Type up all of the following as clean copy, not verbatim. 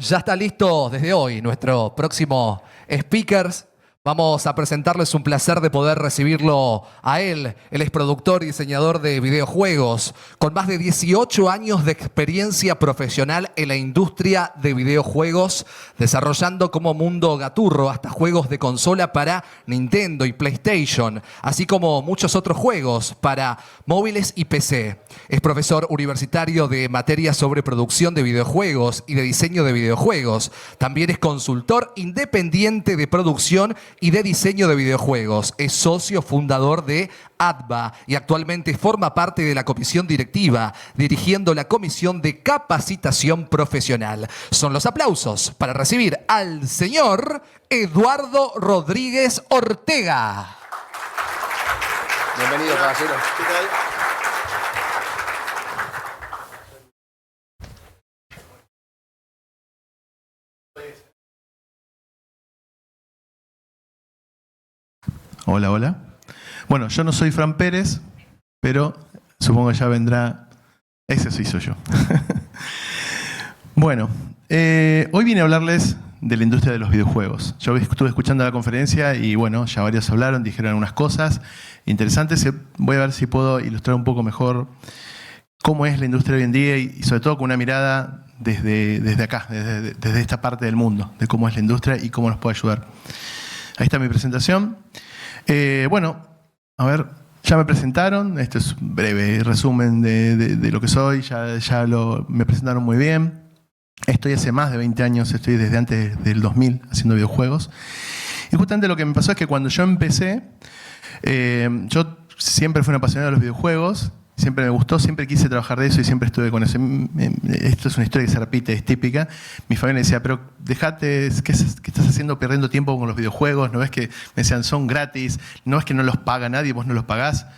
Ya está listo desde hoy nuestro próximo speakers. Vamos a presentarles un placer de poder recibirlo a él. Él es productor y diseñador de videojuegos, con más de 18 años de experiencia profesional en la industria de videojuegos, desarrollando como Mundo Gaturro hasta juegos de consola para Nintendo y PlayStation, así como muchos otros juegos para móviles y PC. Es profesor universitario de materias sobre producción de videojuegos y de diseño de videojuegos. También es consultor independiente de producción y de diseño de videojuegos. Es socio fundador de ADVA y actualmente forma parte de la comisión directiva, dirigiendo la comisión de capacitación profesional. Son los aplausos para recibir al señor Eduardo Rodríguez Ortega. Bienvenido, caballero. ¿Qué tal? Hola, hola. Bueno, yo no soy Fran Pérez, pero supongo que ya vendrá... Ese sí soy yo. Bueno, hoy vine a hablarles de la industria de los videojuegos. Yo estuve escuchando la conferencia y bueno, ya varios hablaron, dijeron algunas cosas interesantes. Voy a ver si puedo ilustrar un poco mejor cómo es la industria hoy en día y sobre todo con una mirada desde acá, desde esta parte del mundo, de cómo es la industria y cómo nos puede ayudar. Ahí está mi presentación. Bueno, a ver, ya me presentaron. Este es un breve resumen de lo que soy. Me presentaron muy bien. Estoy hace más de 20 años, estoy desde antes del 2000 haciendo videojuegos. Y justamente lo que me pasó es que cuando yo empecé, yo siempre fui un apasionado de los videojuegos. Siempre me gustó, siempre quise trabajar de eso y siempre estuve con eso. Esto es una historia que se repite, es típica. Mi familia me decía, pero dejate, ¿qué estás haciendo perdiendo tiempo con los videojuegos? ¿No ves que, me decían, son gratis? ¿No es que no los paga nadie, vos no los pagás?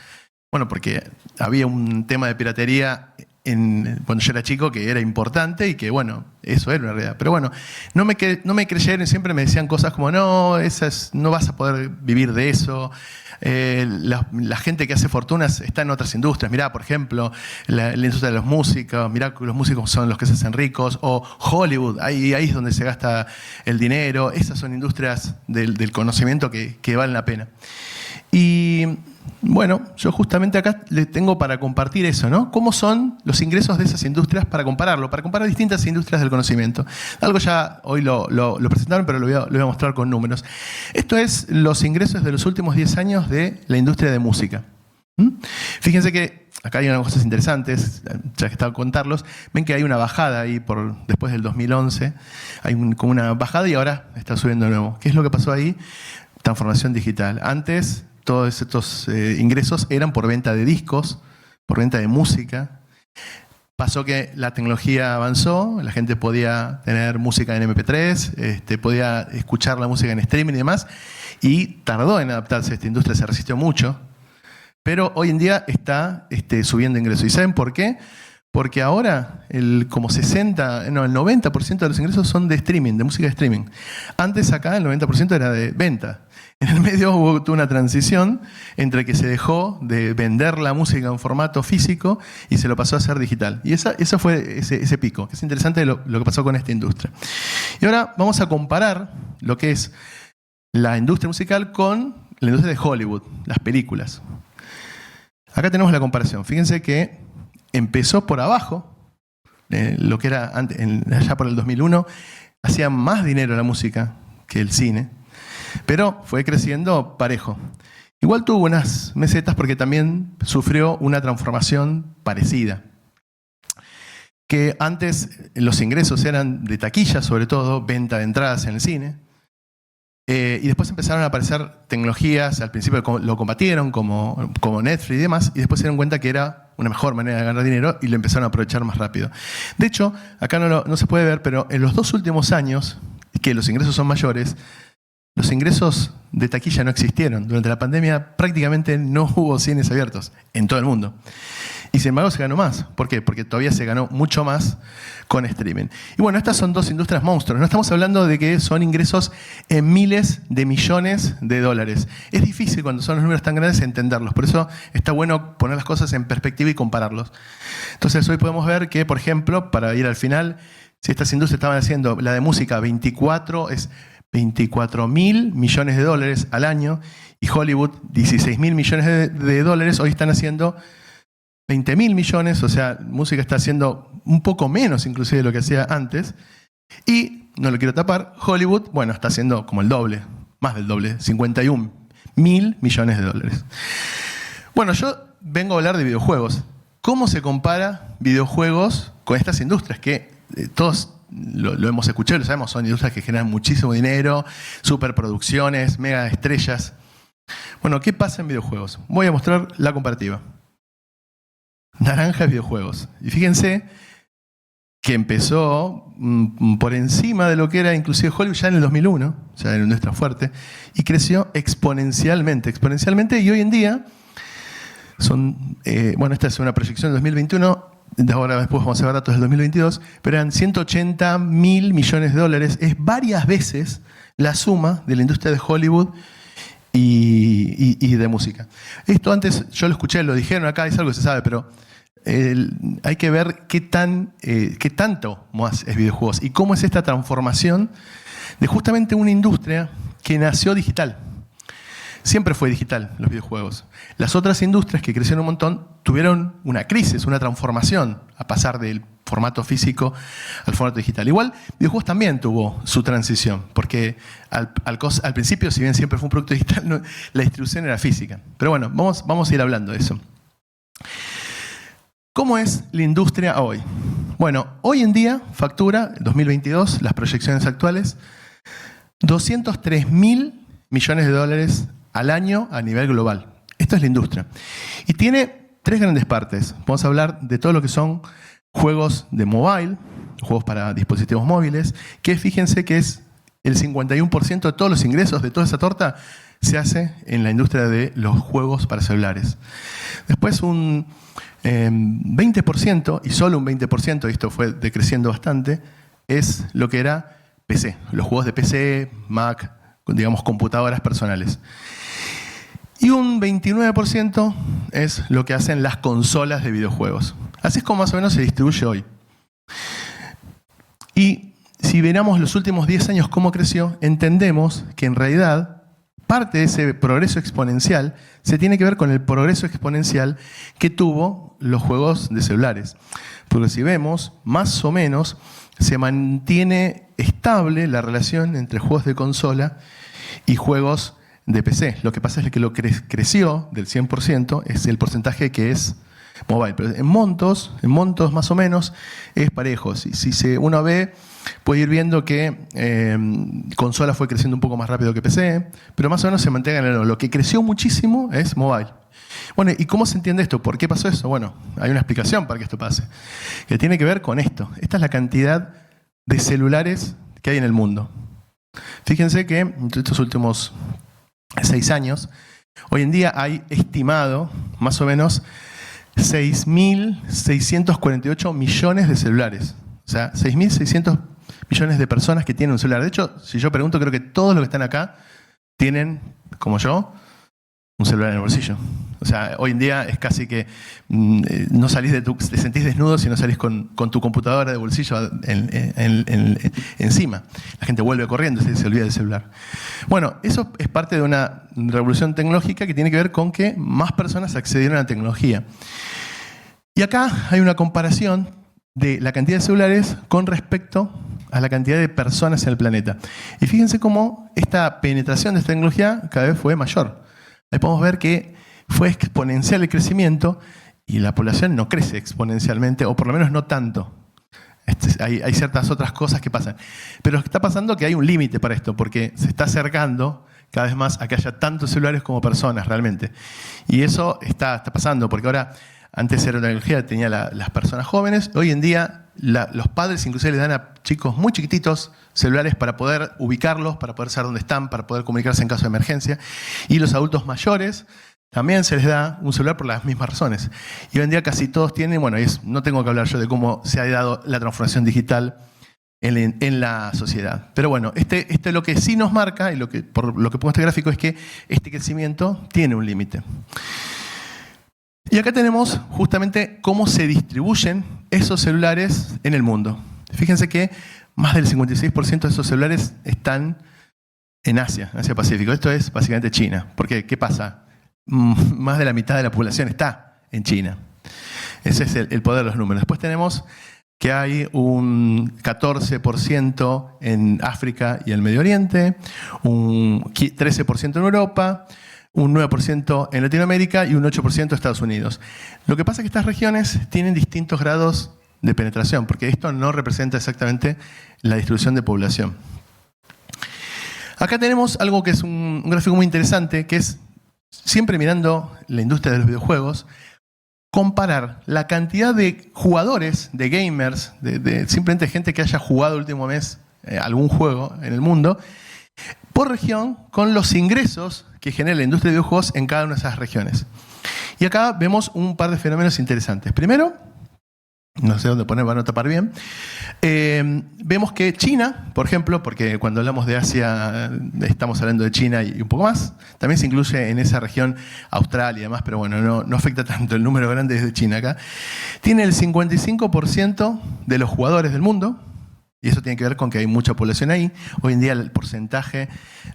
Bueno, porque había un tema de piratería cuando yo era chico que era importante y que, bueno, eso era una realidad. Pero bueno, no me creyeron y siempre me decían cosas como, no, no vas a poder vivir de eso. La gente que hace fortunas está en otras industrias. Mirá, por ejemplo, la industria de los músicos. Mirá, los músicos son los que se hacen ricos. O Hollywood, ahí es donde se gasta el dinero. Esas son industrias del conocimiento que valen la pena. Y bueno, yo justamente acá le tengo para compartir eso, ¿no? ¿Cómo son los ingresos de esas industrias para compararlo? Para comparar distintas industrias del conocimiento. Algo ya hoy lo presentaron, pero lo voy a mostrar con números. Esto es los ingresos de los últimos 10 años de la industria de música. Fíjense que acá hay unas cosas interesantes, ya que estaba a contarlos. Ven que hay una bajada ahí después del 2011. Hay como una bajada y ahora está subiendo de nuevo. ¿Qué es lo que pasó ahí? Transformación digital. Antes, todos estos ingresos eran por venta de discos, por venta de música. Pasó que la tecnología avanzó, la gente podía tener música en MP3, podía escuchar la música en streaming y demás, y tardó en adaptarse. Esta industria se resistió mucho, pero hoy en día está subiendo ingresos. ¿Y saben por qué? Porque ahora el 90% de los ingresos son de streaming, de música de streaming. Antes acá el 90% era de venta. En el medio hubo una transición entre que se dejó de vender la música en formato físico y se lo pasó a hacer digital. Y eso fue ese pico. Es interesante lo que pasó con esta industria. Y ahora vamos a comparar lo que es la industria musical con la industria de Hollywood, las películas. Acá tenemos la comparación. Fíjense que empezó por abajo, lo que era antes, allá por el 2001, hacía más dinero la música que el cine. Pero fue creciendo parejo. Igual tuvo unas mesetas porque también sufrió una transformación parecida. Que antes los ingresos eran de taquilla, sobre todo, venta de entradas en el cine. Y después empezaron a aparecer tecnologías, al principio lo combatieron como Netflix y demás, y después se dieron cuenta que era una mejor manera de ganar dinero y lo empezaron a aprovechar más rápido. De hecho, acá no se puede ver, pero en los 2 últimos años, que los ingresos son mayores, los ingresos de taquilla no existieron. Durante la pandemia prácticamente no hubo cines abiertos en todo el mundo. Y sin embargo se ganó más. ¿Por qué? Porque todavía se ganó mucho más con streaming. Y bueno, estas son 2 industrias monstruos. No estamos hablando de que son ingresos en miles de millones de dólares. Es difícil cuando son los números tan grandes entenderlos. Por eso está bueno poner las cosas en perspectiva y compararlos. Entonces hoy podemos ver que, por ejemplo, para ir al final, Si estas industrias estaban haciendo, la de música, 24 mil millones de dólares al año, y Hollywood, 16 mil millones de dólares, hoy están haciendo 20 mil millones, o sea, música está haciendo un poco menos inclusive de lo que hacía antes. Y, no lo quiero tapar, Hollywood, bueno, está haciendo como el doble, más del doble, 51 mil millones de dólares. Bueno, yo vengo a hablar de videojuegos. ¿Cómo se compara videojuegos con estas industrias que todos lo hemos escuchado, lo sabemos, son industrias que generan muchísimo dinero, superproducciones, mega estrellas? Bueno, ¿qué pasa en videojuegos? Voy a mostrar la comparativa. Naranja videojuegos. Y fíjense que empezó por encima de lo que era inclusive Hollywood ya en el 2001, o sea, en una industria fuerte, y creció exponencialmente, y hoy en día son, bueno, esta es una proyección del 2021, ahora después vamos a ver datos del 2022, pero eran 180 mil millones de dólares, es varias veces la suma de la industria de Hollywood y de música. Esto antes yo lo escuché, lo dijeron acá, es algo que se sabe, pero hay que ver qué tanto más es videojuegos y cómo es esta transformación de justamente una industria que nació digital. Siempre fue digital los videojuegos. Las otras industrias que crecieron un montón tuvieron una crisis, una transformación a pasar del formato físico al formato digital. Igual, videojuegos también tuvo su transición, porque al principio, si bien siempre fue un producto digital, la distribución era física. Pero bueno, vamos a ir hablando de eso. ¿Cómo es la industria hoy? Bueno, hoy en día factura, en 2022, las proyecciones actuales, 203 mil millones de dólares al año a nivel global. Esto es la industria. Y tiene tres grandes partes. Vamos a hablar de todo lo que son juegos de mobile, juegos para dispositivos móviles, que fíjense que es el 51% de todos los ingresos de toda esa torta se hace en la industria de los juegos para celulares. Después un 20%, y solo un 20%, y esto fue decreciendo bastante, es lo que era PC, los juegos de PC, Mac, digamos computadoras personales. Y un 29% es lo que hacen las consolas de videojuegos. Así es como más o menos se distribuye hoy. Y si miramos los últimos 10 años cómo creció, entendemos que en realidad parte de ese progreso exponencial se tiene que ver con el progreso exponencial que tuvo los juegos de celulares. Porque si vemos, más o menos se mantiene estable la relación entre juegos de consola y juegos de PC. Lo que pasa es que lo que creció del 100% es el porcentaje que es mobile. Pero en montos más o menos es parejo. Si uno ve, puede ir viendo que consola fue creciendo un poco más rápido que PC, pero más o menos se mantiene en el. Lo que creció muchísimo es mobile. Bueno, ¿y cómo se entiende esto? ¿Por qué pasó eso? Bueno, hay una explicación para que esto pase, que tiene que ver con esto. Esta es la cantidad de celulares que hay en el mundo. Fíjense que en estos últimos 6 años, hoy en día hay estimado más o menos 6.648 millones de celulares. O sea, 6.600 millones de personas que tienen un celular. De hecho, si yo pregunto, creo que todos los que están acá tienen, como yo, un celular en el bolsillo. O sea, hoy en día es casi que no salís te sentís desnudo si no salís con tu computadora de bolsillo encima. La gente vuelve corriendo y se olvida del celular. Bueno, eso es parte de una revolución tecnológica que tiene que ver con que más personas accedieron a la tecnología. Y acá hay una comparación de la cantidad de celulares con respecto a la cantidad de personas en el planeta. Y fíjense cómo esta penetración de esta tecnología cada vez fue mayor. Ahí podemos ver que fue exponencial el crecimiento y la población no crece exponencialmente, o por lo menos no tanto. Hay ciertas otras cosas que pasan. Pero lo que está pasando es que hay un límite para esto, porque se está acercando cada vez más a que haya tantos celulares como personas realmente. Y eso está pasando, porque ahora, antes era una tecnología que tenía las personas jóvenes, hoy en día los padres inclusive le dan a chicos muy chiquititos celulares para poder ubicarlos, para poder saber dónde están, para poder comunicarse en caso de emergencia. Y los adultos mayores también se les da un celular por las mismas razones. Y hoy en día casi todos tienen, bueno, no tengo que hablar yo de cómo se ha dado la transformación digital en la sociedad. Pero bueno, este lo que sí nos marca, y por lo que pongo este gráfico, es que este crecimiento tiene un límite. Y acá tenemos justamente cómo se distribuyen esos celulares en el mundo. Fíjense que más del 56% de esos celulares están en Asia Pacífico. Esto es básicamente China. ¿Por qué? ¿Qué pasa? Más de la mitad de la población está en China. Ese es el poder de los números. Después tenemos que hay un 14% en África y el Medio Oriente, un 13% en Europa, un 9% en Latinoamérica y un 8% en Estados Unidos. Lo que pasa es que estas regiones tienen distintos grados de penetración, porque esto no representa exactamente la distribución de población. Acá tenemos algo que es un gráfico muy interesante, que es, siempre mirando la industria de los videojuegos, comparar la cantidad de jugadores, de gamers, de simplemente gente que haya jugado el último mes algún juego en el mundo, por región, con los ingresos que genera la industria de videojuegos en cada una de esas regiones. Y acá vemos un par de fenómenos interesantes. Primero, no sé dónde poner, van a tapar bien. Vemos que China, por ejemplo, porque cuando hablamos de Asia estamos hablando de China y un poco más, también se incluye en esa región Australia y demás, pero bueno, no afecta tanto el número grande desde China acá. Tiene el 55% de los jugadores del mundo, y eso tiene que ver con que hay mucha población ahí. Hoy en día el porcentaje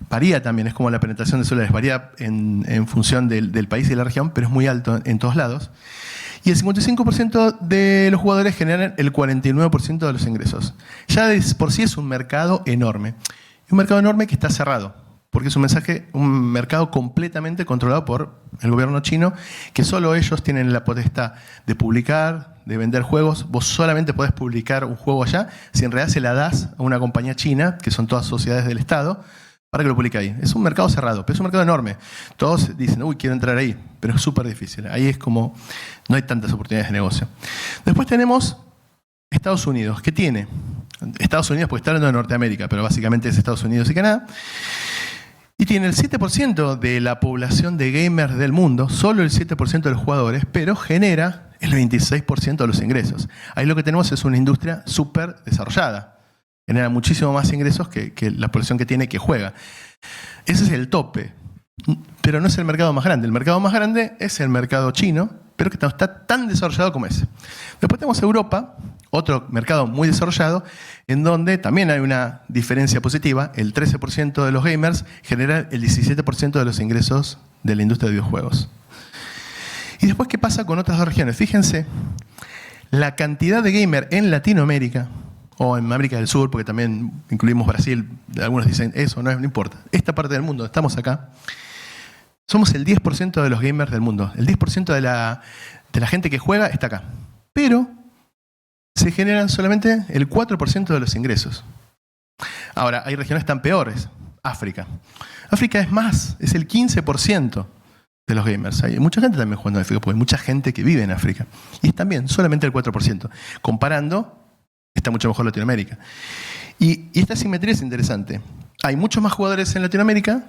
varía también, es como la penetración de celulares, varía en función del país y de la región, pero es muy alto en todos lados. Y el 55% de los jugadores generan el 49% de los ingresos. Ya por sí es un mercado enorme. Y un mercado enorme que está cerrado, porque es un mercado completamente controlado por el gobierno chino, que solo ellos tienen la potestad de publicar, de vender juegos. Vos solamente podés publicar un juego allá si en realidad se la das a una compañía china, que son todas sociedades del Estado, para que lo publique ahí. Es un mercado cerrado, pero es un mercado enorme. Todos dicen, uy, quiero entrar ahí, pero es súper difícil. Ahí es como, no hay tantas oportunidades de negocio. Después tenemos Estados Unidos, que tiene, Estados Unidos porque está hablando de Norteamérica, pero básicamente es Estados Unidos y Canadá, y tiene el 7% de la población de gamers del mundo, solo el 7% de los jugadores, pero genera el 26% de los ingresos. Ahí lo que tenemos es una industria súper desarrollada. Genera muchísimo más ingresos que la población que tiene que juega. Ese es el tope, pero no es el mercado más grande. El mercado más grande es el mercado chino, pero que no está tan desarrollado como ese. Después tenemos Europa, otro mercado muy desarrollado, en donde también hay una diferencia positiva. El 13% de los gamers genera el 17% de los ingresos de la industria de videojuegos. Y después, ¿qué pasa con otras dos regiones? Fíjense, la cantidad de gamers en Latinoamérica, o en América del Sur, porque también incluimos Brasil, algunos dicen eso, no importa. Esta parte del mundo, estamos acá, somos el 10% de los gamers del mundo. El 10% de la gente que juega está acá. Pero se generan solamente el 4% de los ingresos. Ahora, hay regiones tan peores. África. África es más, es el 15% de los gamers. Hay mucha gente también jugando en África, porque hay mucha gente que vive en África. Y es también solamente el 4%. Comparando, está mucho mejor Latinoamérica. Y esta simetría es interesante. Hay muchos más jugadores en Latinoamérica,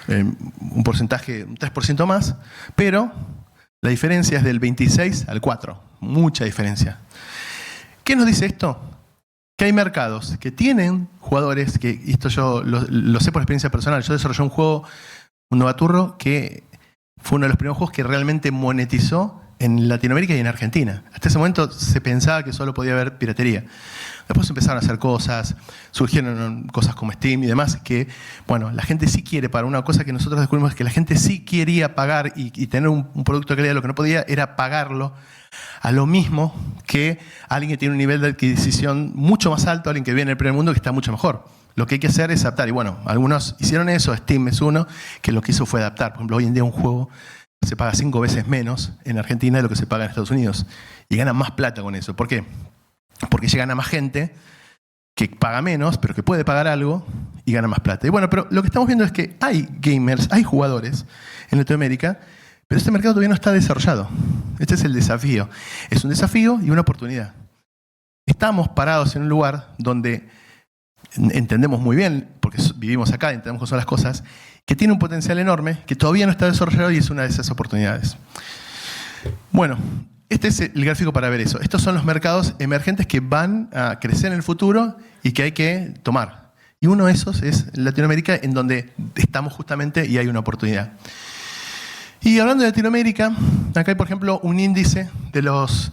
un porcentaje, un 3% más, pero la diferencia es del 26 al 4. Mucha diferencia. ¿Qué nos dice esto? Que hay mercados que tienen jugadores, que esto yo lo sé por experiencia personal. Yo desarrollé un juego, un Novaturro, que fue uno de los primeros juegos que realmente monetizó en Latinoamérica y en Argentina. Hasta ese momento se pensaba que solo podía haber piratería. Después empezaron a hacer cosas, surgieron cosas como Steam y demás, que, bueno, la gente sí quiere pagar. Una cosa que nosotros descubrimos es que la gente sí quería pagar y tener un producto de calidad. Lo que no podía era pagarlo a lo mismo que alguien que tiene un nivel de adquisición mucho más alto, alguien que viene del primer mundo que está mucho mejor. Lo que hay que hacer es adaptar. Y bueno, algunos hicieron eso, Steam es uno, que lo que hizo fue adaptar. Por ejemplo, hoy en día un juego se paga 5 veces menos en Argentina de lo que se paga en Estados Unidos. Y ganan más plata con eso. ¿Por qué? Porque llegan a más gente que paga menos, pero que puede pagar algo y gana más plata. Y bueno, pero lo que estamos viendo es que hay gamers, hay jugadores en Latinoamérica, pero este mercado todavía no está desarrollado. Este es el desafío. Es un desafío y una oportunidad. Estamos parados en un lugar donde entendemos muy bien, porque vivimos acá, entendemos cómo son las cosas, que tiene un potencial enorme, que todavía no está desarrollado y es una de esas oportunidades. Bueno, este es el gráfico para ver eso. Estos son los mercados emergentes que van a crecer en el futuro y que hay que tomar. Y uno de esos es Latinoamérica, en donde estamos justamente y hay una oportunidad. Y hablando de Latinoamérica, acá hay, por ejemplo, un índice de los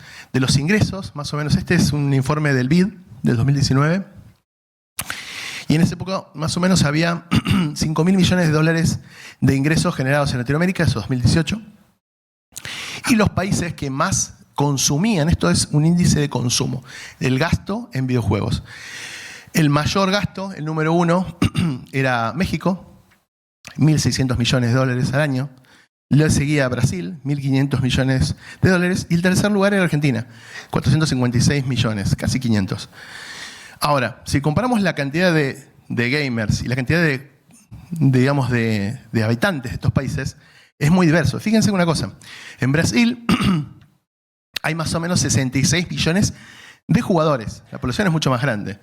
ingresos, más o menos. Este es un informe del BID, del 2019. Y en esa época, más o menos, había 5.000 millones de dólares de ingresos generados en Latinoamérica, eso 2018. Y los países que más consumían, esto es un índice de consumo, del gasto en videojuegos. El mayor gasto, el número 1, era México, 1.600 millones de dólares al año. Le seguía Brasil, 1.500 millones de dólares. Y el tercer lugar era Argentina, 456 millones, casi 500. Ahora, si comparamos la cantidad de gamers y la cantidad digamos, de habitantes de estos países, es muy diverso. Fíjense una cosa. En Brasil hay más o menos 66 millones de jugadores. La población es mucho más grande.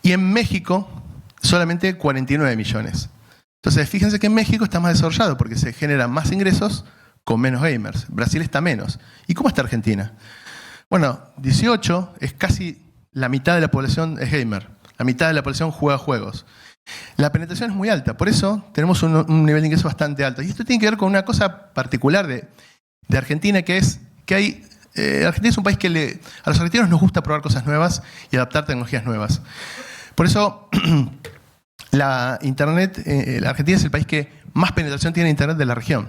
Y en México, solamente 49 millones. Entonces, fíjense que en México está más desarrollado porque se generan más ingresos con menos gamers. Brasil está menos. ¿Y cómo está Argentina? Bueno, 18 es casi la mitad de la población es gamer. La mitad de la población juega juegos. La penetración es muy alta, por eso tenemos un nivel de ingreso bastante alto. Y esto tiene que ver con una cosa particular de Argentina, que es que Argentina es un país que a los argentinos nos gusta probar cosas nuevas y adaptar tecnologías nuevas. Por eso, la Argentina es el país que más penetración tiene en Internet de la región.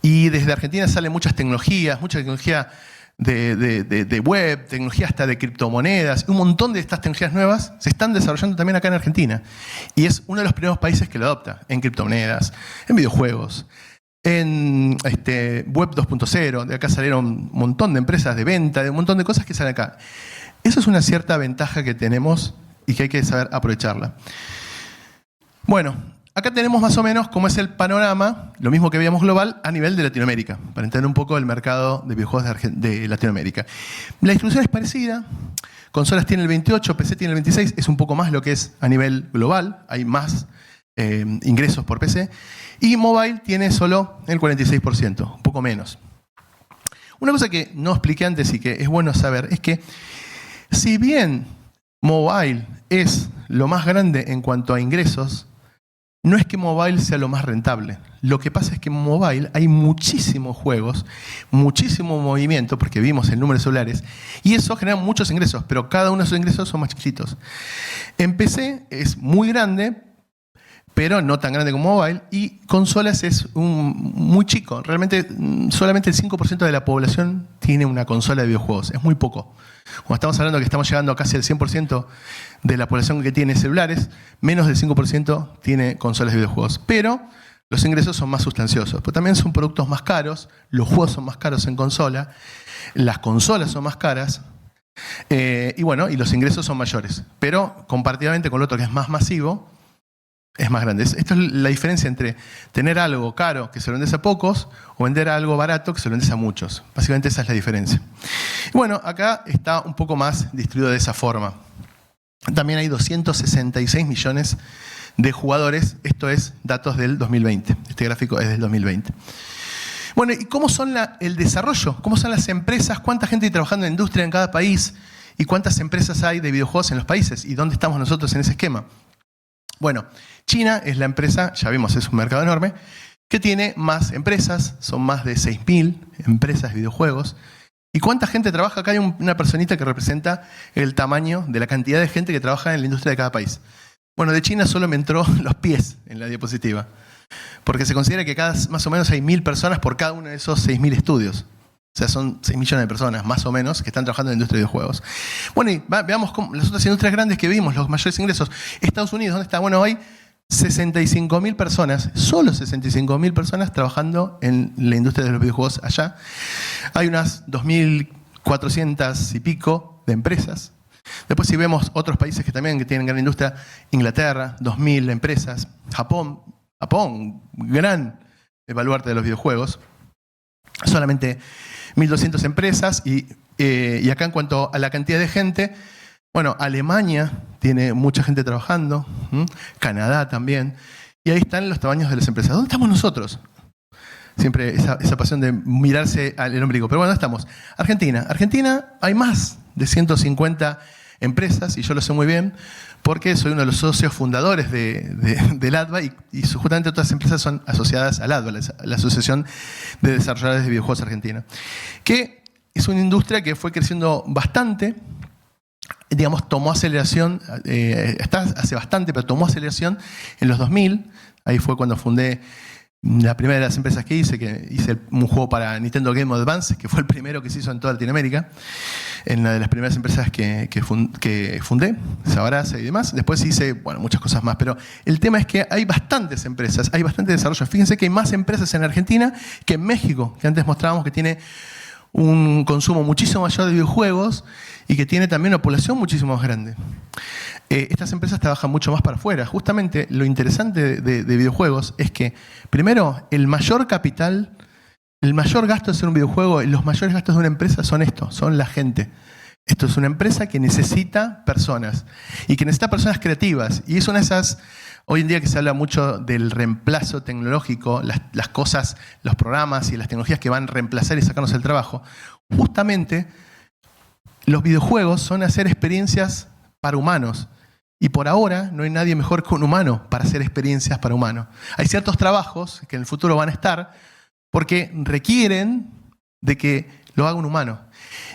Y desde Argentina salen mucha tecnología de web, tecnología hasta de criptomonedas. Un montón de estas tecnologías nuevas se están desarrollando también acá en Argentina. Y es uno de los primeros países que lo adopta en criptomonedas, en videojuegos, en web 2.0. De acá salieron un montón de empresas de venta, de un montón de cosas que salen acá. Eso es una cierta ventaja que tenemos y que hay que saber aprovecharla. Bueno, acá tenemos más o menos cómo es el panorama, lo mismo que veíamos global, a nivel de Latinoamérica, para entender un poco el mercado de videojuegos de Latinoamérica. La distribución es parecida, consolas tiene el 28, PC tiene el 26, es un poco más lo que es a nivel global, hay más ingresos por PC, y mobile tiene solo el 46%, un poco menos. Una cosa que no expliqué antes y que es bueno saber es que si bien mobile es lo más grande en cuanto a ingresos, no es que mobile sea lo más rentable. Lo que pasa es que en mobile hay muchísimos juegos, muchísimo movimiento, porque vimos el número de celulares, y eso genera muchos ingresos, pero cada uno de esos ingresos son más chiquitos. En PC es muy grande, pero no tan grande como mobile, y consolas es muy chico. Realmente solamente el 5% de la población tiene una consola de videojuegos, es muy poco. Cuando estamos hablando que estamos llegando a casi el 100% de la población que tiene celulares, menos del 5% tiene consolas de videojuegos. Pero los ingresos son más sustanciosos, pero también son productos más caros, los juegos son más caros en consola, las consolas son más caras, y los ingresos son mayores. Pero comparativamente con lo otro que es más masivo, es más grande. Esto es la diferencia entre tener algo caro que se lo vendes a pocos o vender algo barato que se lo vendes a muchos. Básicamente esa es la diferencia. Y bueno, acá está un poco más distribuido de esa forma. También hay 266 millones de jugadores. Esto es datos del 2020. Este gráfico es del 2020. Bueno, ¿y cómo son el desarrollo? ¿Cómo son las empresas? ¿Cuánta gente hay trabajando en la industria en cada país? ¿Y cuántas empresas hay de videojuegos en los países? ¿Y dónde estamos nosotros en ese esquema? Bueno, China es la empresa, ya vimos, es un mercado enorme, que tiene más empresas, son más de 6.000 empresas de videojuegos. ¿Y cuánta gente trabaja? Acá hay una personita que representa el tamaño de la cantidad de gente que trabaja en la industria de cada país. Bueno, de China solo me entró los pies en la diapositiva, porque se considera que más o menos hay 1.000 personas por cada uno de esos 6.000 estudios. O sea, son 6 millones de personas, más o menos, que están trabajando en la industria de videojuegos. Bueno, y veamos las otras industrias grandes que vimos, los mayores ingresos. Estados Unidos, ¿dónde está? Bueno, hay 65.000 personas, solo 65.000 personas trabajando en la industria de los videojuegos allá. Hay unas 2.400 y pico de empresas. Después si vemos otros países que también tienen gran industria, Inglaterra, 2.000 empresas. Japón, gran baluarte de los videojuegos. Solamente 1.200 empresas y acá en cuanto a la cantidad de gente, bueno, Alemania tiene mucha gente trabajando, Canadá también, y ahí están los tamaños de las empresas. ¿Dónde estamos nosotros? Siempre esa pasión de mirarse al ombligo. Pero bueno, ¿dónde estamos? Argentina. Argentina hay más de 150 empresas, y yo lo sé muy bien, porque soy uno de los socios fundadores del ADVA y justamente otras empresas son asociadas al ADVA, la Asociación de Desarrolladores de Videojuegos Argentina, que es una industria que fue creciendo bastante. digamos, tomó aceleración, está hace bastante, pero tomó aceleración en los 2000. Ahí fue cuando fundé la primera de las empresas que hice un juego para Nintendo Game Boy Advance, que fue el primero que se hizo en toda Latinoamérica, en una de las primeras empresas que fundé, Sabrasa y demás. Después hice, bueno, muchas cosas más, pero el tema es que hay bastantes empresas, hay bastante desarrollo. Fíjense que hay más empresas en Argentina que en México, que antes mostrábamos que tiene un consumo muchísimo mayor de videojuegos y que tiene también una población muchísimo más grande. Estas empresas trabajan mucho más para afuera. Justamente lo interesante de videojuegos es que, primero, el mayor capital, el mayor gasto de hacer un videojuego, los mayores gastos de una empresa son son la gente. Esto es una empresa que necesita personas y que necesita personas creativas. Y es una de esas, hoy en día que se habla mucho del reemplazo tecnológico, las cosas, los programas y las tecnologías que van a reemplazar y sacarnos el trabajo. Justamente, los videojuegos son hacer experiencias para humanos. Y por ahora no hay nadie mejor que un humano para hacer experiencias para humanos. Hay ciertos trabajos que en el futuro van a estar porque requieren de que lo haga un humano.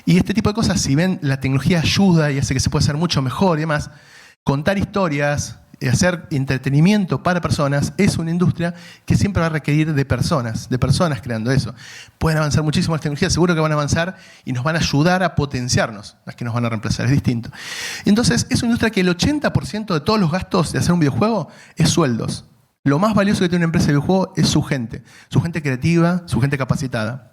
Y este tipo de cosas, si ven, la tecnología ayuda y hace que se pueda hacer mucho mejor y demás, contar historias, hacer entretenimiento para personas, es una industria que siempre va a requerir de personas creando eso. Pueden avanzar muchísimo las tecnologías, seguro que van a avanzar y nos van a ayudar a potenciarnos, las que nos van a reemplazar, es distinto. Entonces, es una industria que el 80% de todos los gastos de hacer un videojuego es sueldos. Lo más valioso que tiene una empresa de videojuego es su gente creativa, su gente capacitada.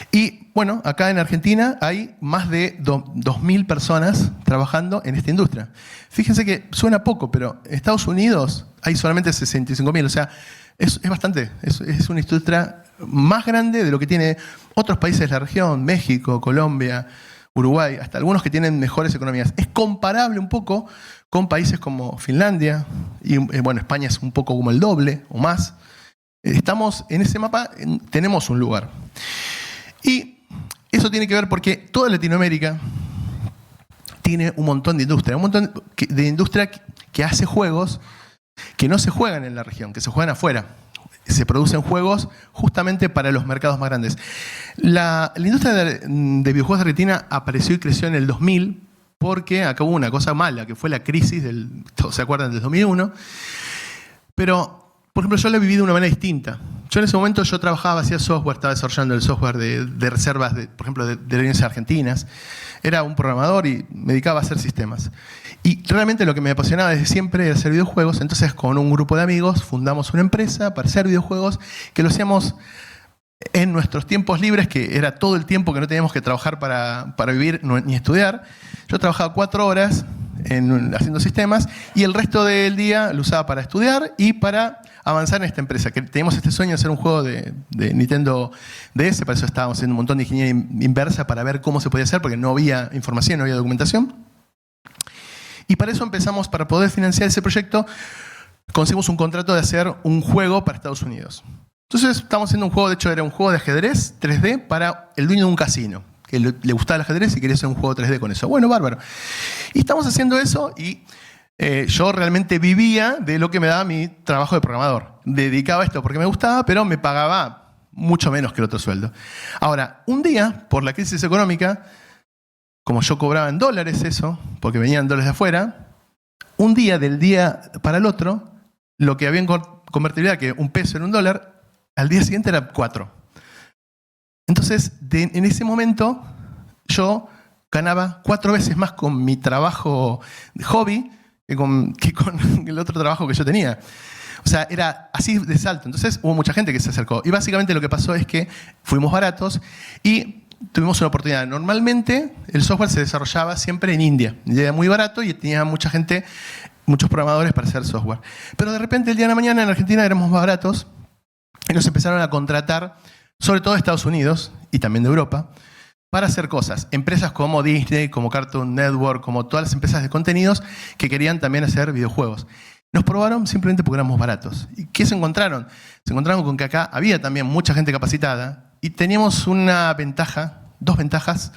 Y bueno, acá en Argentina hay más de 2.000 personas trabajando en esta industria. Fíjense que suena poco, pero en Estados Unidos hay solamente 65.000. O sea, es bastante. Es una industria más grande de lo que tiene otros países de la región, México, Colombia, Uruguay, hasta algunos que tienen mejores economías. Es comparable un poco con países como Finlandia, y bueno, España es un poco como el doble o más. Estamos en ese mapa, tenemos un lugar. Y eso tiene que ver porque toda Latinoamérica tiene un montón de industria, que hace juegos que no se juegan en la región, que se juegan afuera. Se producen juegos justamente para los mercados más grandes. La industria de videojuegos de Argentina apareció y creció en el 2000 porque acabó una cosa mala, que fue la crisis ¿todos se acuerdan? Del 2001. Pero por ejemplo, yo lo he vivido de una manera distinta. Yo en ese momento trabajaba, hacía software, estaba desarrollando el software de reservas, por ejemplo, de aerolíneas argentinas. Era un programador y me dedicaba a hacer sistemas. Y realmente lo que me apasionaba desde siempre era hacer videojuegos. Entonces, con un grupo de amigos, fundamos una empresa para hacer videojuegos que lo hacíamos en nuestros tiempos libres, que era todo el tiempo que no teníamos que trabajar para vivir ni estudiar. Yo trabajaba 4 horas haciendo sistemas y el resto del día lo usaba para estudiar y para avanzar en esta empresa. Que teníamos este sueño de hacer un juego de Nintendo DS, para eso estábamos haciendo un montón de ingeniería inversa para ver cómo se podía hacer, porque no había información, no había documentación. Y para eso empezamos, para poder financiar ese proyecto, conseguimos un contrato de hacer un juego para Estados Unidos. Entonces estamos haciendo un juego, de hecho era un juego de ajedrez 3D para el dueño de un casino, que le gustaba el ajedrez y quería hacer un juego 3D con eso. Bueno, bárbaro. Y estamos haciendo eso y yo realmente vivía de lo que me daba mi trabajo de programador. Dedicaba esto porque me gustaba, pero me pagaba mucho menos que el otro sueldo. Ahora, un día, por la crisis económica, como yo cobraba en dólares eso, porque venían dólares de afuera, un día, del día para el otro, lo que había en convertibilidad, que un peso era un dólar, al día siguiente era 4. Entonces, en ese momento, yo ganaba 4 veces más con mi trabajo de hobby que con el otro trabajo que yo tenía. O sea, era así de salto. Entonces, hubo mucha gente que se acercó. Y básicamente lo que pasó es que fuimos baratos y tuvimos una oportunidad. Normalmente, el software se desarrollaba siempre en India. Era muy barato y tenía mucha gente, muchos programadores para hacer software. Pero de repente, el día de la mañana, en Argentina éramos más baratos y nos empezaron a contratar, sobre todo de Estados Unidos y también de Europa, para hacer cosas. Empresas como Disney, como Cartoon Network, como todas las empresas de contenidos que querían también hacer videojuegos. Nos probaron simplemente porque éramos baratos. ¿Y qué se encontraron? Se encontraron con que acá había también mucha gente capacitada y teníamos una ventaja, 2 ventajas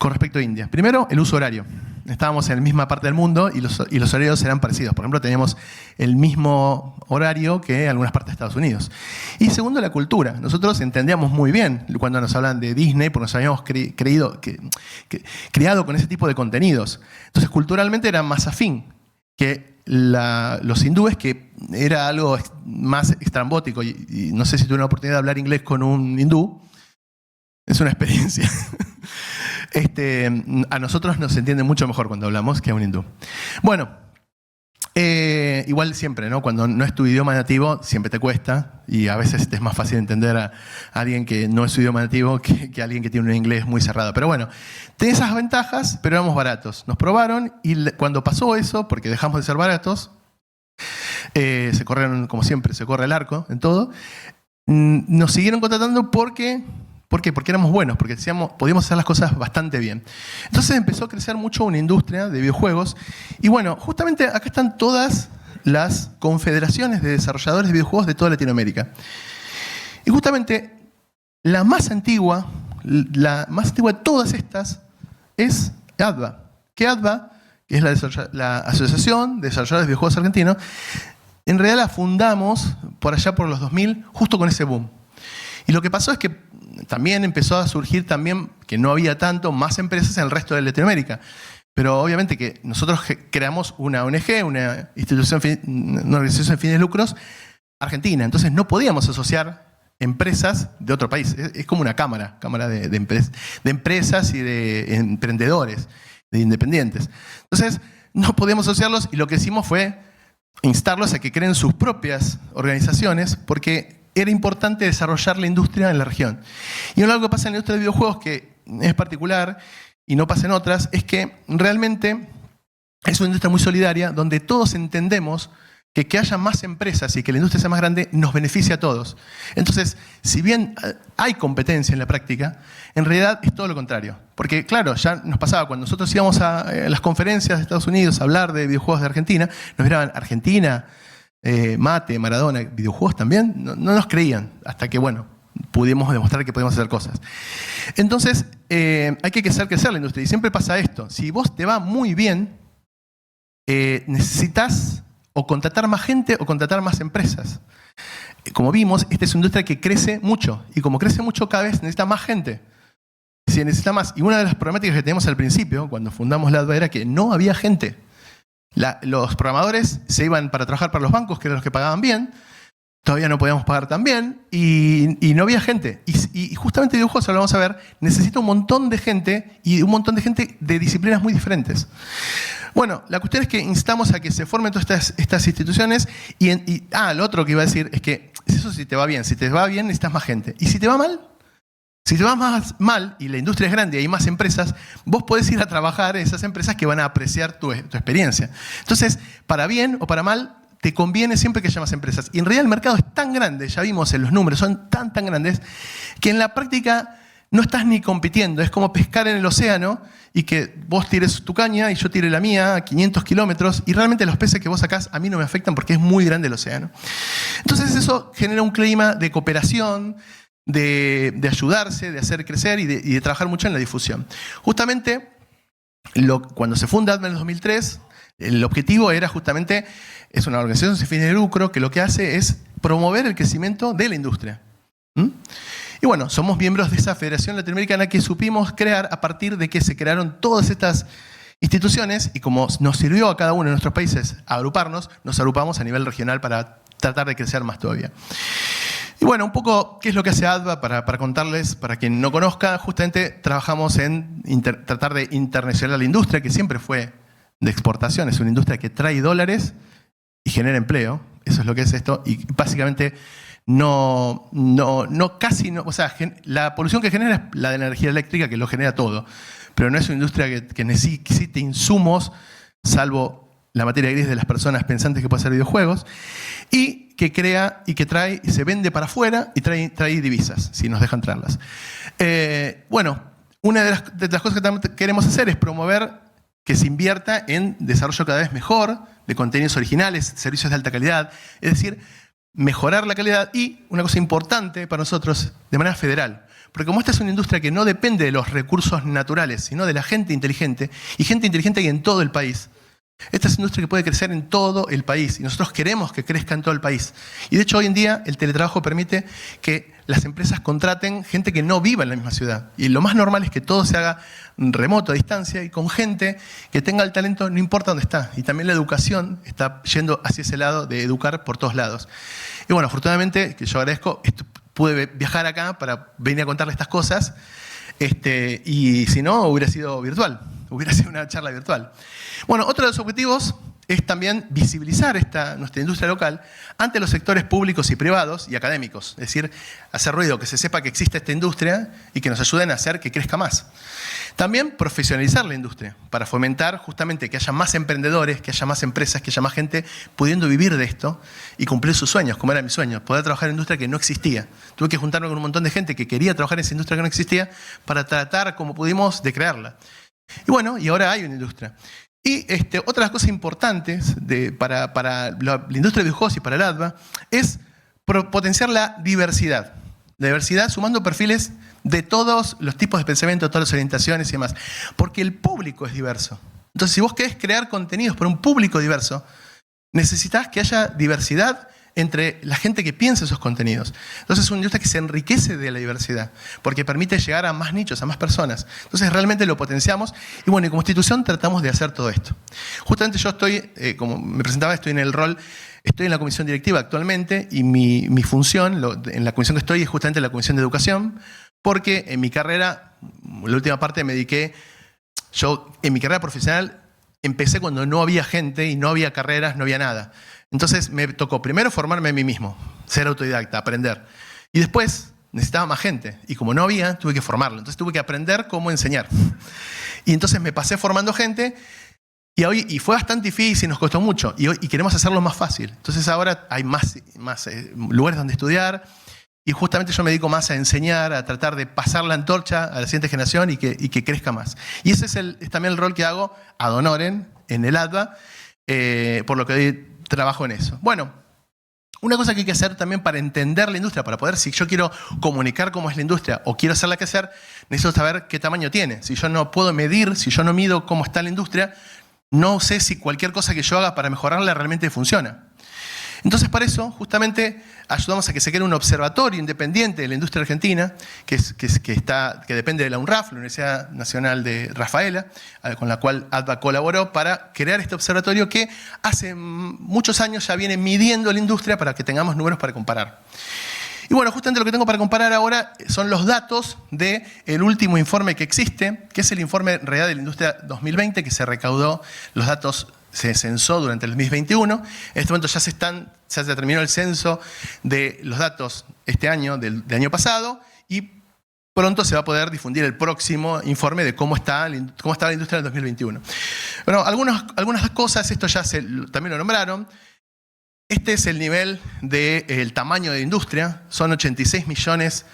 con respecto a India. Primero, el uso horario. Estábamos en la misma parte del mundo y los horarios eran parecidos. Por ejemplo, teníamos el mismo horario que algunas partes de Estados Unidos. Y segundo, la cultura. Nosotros entendíamos muy bien cuando nos hablan de Disney, porque nos habíamos criado con ese tipo de contenidos. Entonces, culturalmente era más afín que los hindúes, que era algo más estrambótico. Y no sé si tuve la oportunidad de hablar inglés con un hindú. Es una experiencia. A nosotros nos entiende mucho mejor cuando hablamos que a un hindú. Bueno, igual siempre, ¿no? Cuando no es tu idioma nativo, siempre te cuesta. Y a veces es más fácil entender a alguien que no es su idioma nativo que a alguien que tiene un inglés muy cerrado. Pero bueno, tiene esas ventajas, pero éramos baratos. Nos probaron y cuando pasó eso, porque dejamos de ser baratos, se corrieron, como siempre, se corre el arco en todo, nos siguieron contratando porque... ¿Por qué? Porque éramos buenos, porque podíamos hacer las cosas bastante bien. Entonces empezó a crecer mucho una industria de videojuegos. Y bueno, justamente acá están todas las confederaciones de desarrolladores de videojuegos de toda Latinoamérica. Y justamente la más antigua de todas estas es ADVA. Que ADVA, que es la Asociación de Desarrolladores de Videojuegos Argentinos, en realidad la fundamos por allá por los 2000, justo con ese boom. Y lo que pasó es que también empezó a surgir que no había más empresas en el resto de Latinoamérica. Pero obviamente que nosotros creamos una ONG, una organización sin fines de lucros, argentina. Entonces no podíamos asociar empresas de otro país. Es como una cámara de empresas y de emprendedores, de independientes. Entonces no podíamos asociarlos y lo que hicimos fue instarlos a que creen sus propias organizaciones, porque era importante desarrollar la industria en la región. Y algo que pasa en la industria de videojuegos que es particular y no pasa en otras, es que realmente es una industria muy solidaria donde todos entendemos que haya más empresas y que la industria sea más grande nos beneficia a todos. Entonces, si bien hay competencia en la práctica, en realidad es todo lo contrario. Porque claro, ya nos pasaba cuando nosotros íbamos a las conferencias de Estados Unidos a hablar de videojuegos de Argentina, nos miraban Argentina, Mate, Maradona, videojuegos también, no nos creían, hasta que, bueno, pudimos demostrar que podíamos hacer cosas. Entonces, hay que hacer crecer la industria, y siempre pasa esto. Si vos te va muy bien, necesitas o contratar más gente o contratar más empresas. Como vimos, esta es una industria que crece mucho, y como crece mucho cada vez necesita más gente. Se necesita más. Y una de las problemáticas que teníamos al principio, cuando fundamos la ADVA, era que no había gente. Los programadores se iban para trabajar para los bancos, que eran los que pagaban bien. Todavía no podíamos pagar tan bien y no había gente. Y justamente videojuegos, ahora vamos a ver, necesita un montón de gente y un montón de gente de disciplinas muy diferentes. Bueno, la cuestión es que instamos a que se formen todas estas instituciones lo otro que iba a decir es que eso si te va bien necesitas más gente. Y si te va mal, si te va más mal y la industria es grande y hay más empresas, vos podés ir a trabajar en esas empresas que van a apreciar tu experiencia. Entonces, para bien o para mal, te conviene siempre que haya más empresas. Y en realidad el mercado es tan grande, ya vimos en los números, son tan grandes, que en la práctica no estás ni compitiendo. Es como pescar en el océano y que vos tires tu caña y yo tire la mía a 500 kilómetros y realmente los peces que vos sacás a mí no me afectan porque es muy grande el océano. Entonces eso genera un clima de cooperación, de ayudarse, de hacer crecer y de trabajar mucho en la difusión. Justamente, cuando se funda ADVA en el 2003, el objetivo era justamente, es una organización sin fines de lucro que lo que hace es promover el crecimiento de la industria. Y bueno, somos miembros de esa Federación Latinoamericana que supimos crear a partir de que se crearon todas estas instituciones y como nos sirvió a cada uno de nuestros países agruparnos, nos agrupamos a nivel regional para tratar de crecer más todavía. Y bueno, un poco, ¿qué es lo que hace ADVA? Para contarles, para quien no conozca, justamente trabajamos en tratar de internacionalizar la industria, que siempre fue de exportación, es una industria que trae dólares y genera empleo, eso es lo que es esto, y básicamente o sea, la polución que genera es la de la energía eléctrica, que lo genera todo, pero no es una industria que necesite insumos, salvo la materia gris de las personas pensantes que pueden hacer videojuegos, y que crea y que trae y se vende para afuera y trae divisas, si nos dejan traerlas. Bueno, una de las cosas que queremos hacer es promover que se invierta en desarrollo cada vez mejor de contenidos originales, servicios de alta calidad, es decir, mejorar la calidad y, una cosa importante para nosotros, de manera federal. Porque como esta es una industria que no depende de los recursos naturales, sino de la gente inteligente, y gente inteligente hay en todo el país. Esta es una industria que puede crecer en todo el país y nosotros queremos que crezca en todo el país. Y de hecho hoy en día el teletrabajo permite que las empresas contraten gente que no viva en la misma ciudad. Y lo más normal es que todo se haga remoto, a distancia, y con gente que tenga el talento no importa dónde está. Y también la educación está yendo hacia ese lado de educar por todos lados. Y bueno, afortunadamente, que yo agradezco, pude viajar acá para venir a contarle estas cosas. Y si no, hubiera sido virtual. Hubiera sido una charla virtual. Bueno, otro de los objetivos es también visibilizar nuestra industria local ante los sectores públicos y privados y académicos. Es decir, hacer ruido, que se sepa que existe esta industria y que nos ayuden a hacer que crezca más. También profesionalizar la industria para fomentar justamente que haya más emprendedores, que haya más empresas, que haya más gente pudiendo vivir de esto y cumplir sus sueños, como era mi sueño, poder trabajar en industria que no existía. Tuve que juntarme con un montón de gente que quería trabajar en esa industria que no existía para tratar como pudimos de crearla. Y bueno, y ahora hay una industria. Y otra de las cosas importantes para la industria de videojuegos y para el ADVA es potenciar la diversidad. La diversidad sumando perfiles de todos los tipos de pensamiento, todas las orientaciones y demás. Porque el público es diverso. Entonces, si vos querés crear contenidos para un público diverso, necesitas que haya diversidad entre la gente que piensa esos contenidos. Entonces es una industria que se enriquece de la diversidad, porque permite llegar a más nichos, a más personas. Entonces realmente lo potenciamos y bueno, y como institución tratamos de hacer todo esto. Justamente yo estoy, como me presentaba, estoy en la comisión directiva actualmente y mi función en la comisión que estoy es justamente la comisión de educación, porque en mi carrera, la última parte me dediqué, yo en mi carrera profesional empecé cuando no había gente y no había carreras, no había nada. Entonces me tocó primero formarme a mí mismo, ser autodidacta, aprender. Y después necesitaba más gente. Y como no había, tuve que formarlo. Entonces tuve que aprender cómo enseñar. Y entonces me pasé formando gente y fue bastante difícil, nos costó mucho. Y queremos hacerlo más fácil. Entonces ahora hay más lugares donde estudiar. Y justamente yo me dedico más a enseñar, a tratar de pasar la antorcha a la siguiente generación y que crezca más. Y ese es también el rol que hago ad honorem en el ADVA, por lo que hoy trabajo en eso. Bueno, una cosa que hay que hacer también para entender la industria, para poder, si yo quiero comunicar cómo es la industria o quiero hacerla crecer, necesito saber qué tamaño tiene. Si yo no puedo medir, si yo no mido cómo está la industria, no sé si cualquier cosa que yo haga para mejorarla realmente funciona. Entonces, para eso, justamente, ayudamos a que se cree un observatorio independiente de la industria argentina, que depende de la UNRAF, la Universidad Nacional de Rafaela, con la cual ADVA colaboró para crear este observatorio que hace muchos años ya viene midiendo la industria para que tengamos números para comparar. Y bueno, justamente lo que tengo para comparar ahora son los datos del último informe que existe, que es el informe real de la industria 2020, que se recaudó los datos. Se censó durante el 2021. En este momento ya se terminó el censo de los datos este año, del año pasado, y pronto se va a poder difundir el próximo informe de cómo estaba la industria del 2021. Bueno, algunas cosas, esto ya también lo nombraron. Este es el nivel del tamaño de la industria, son 86 millones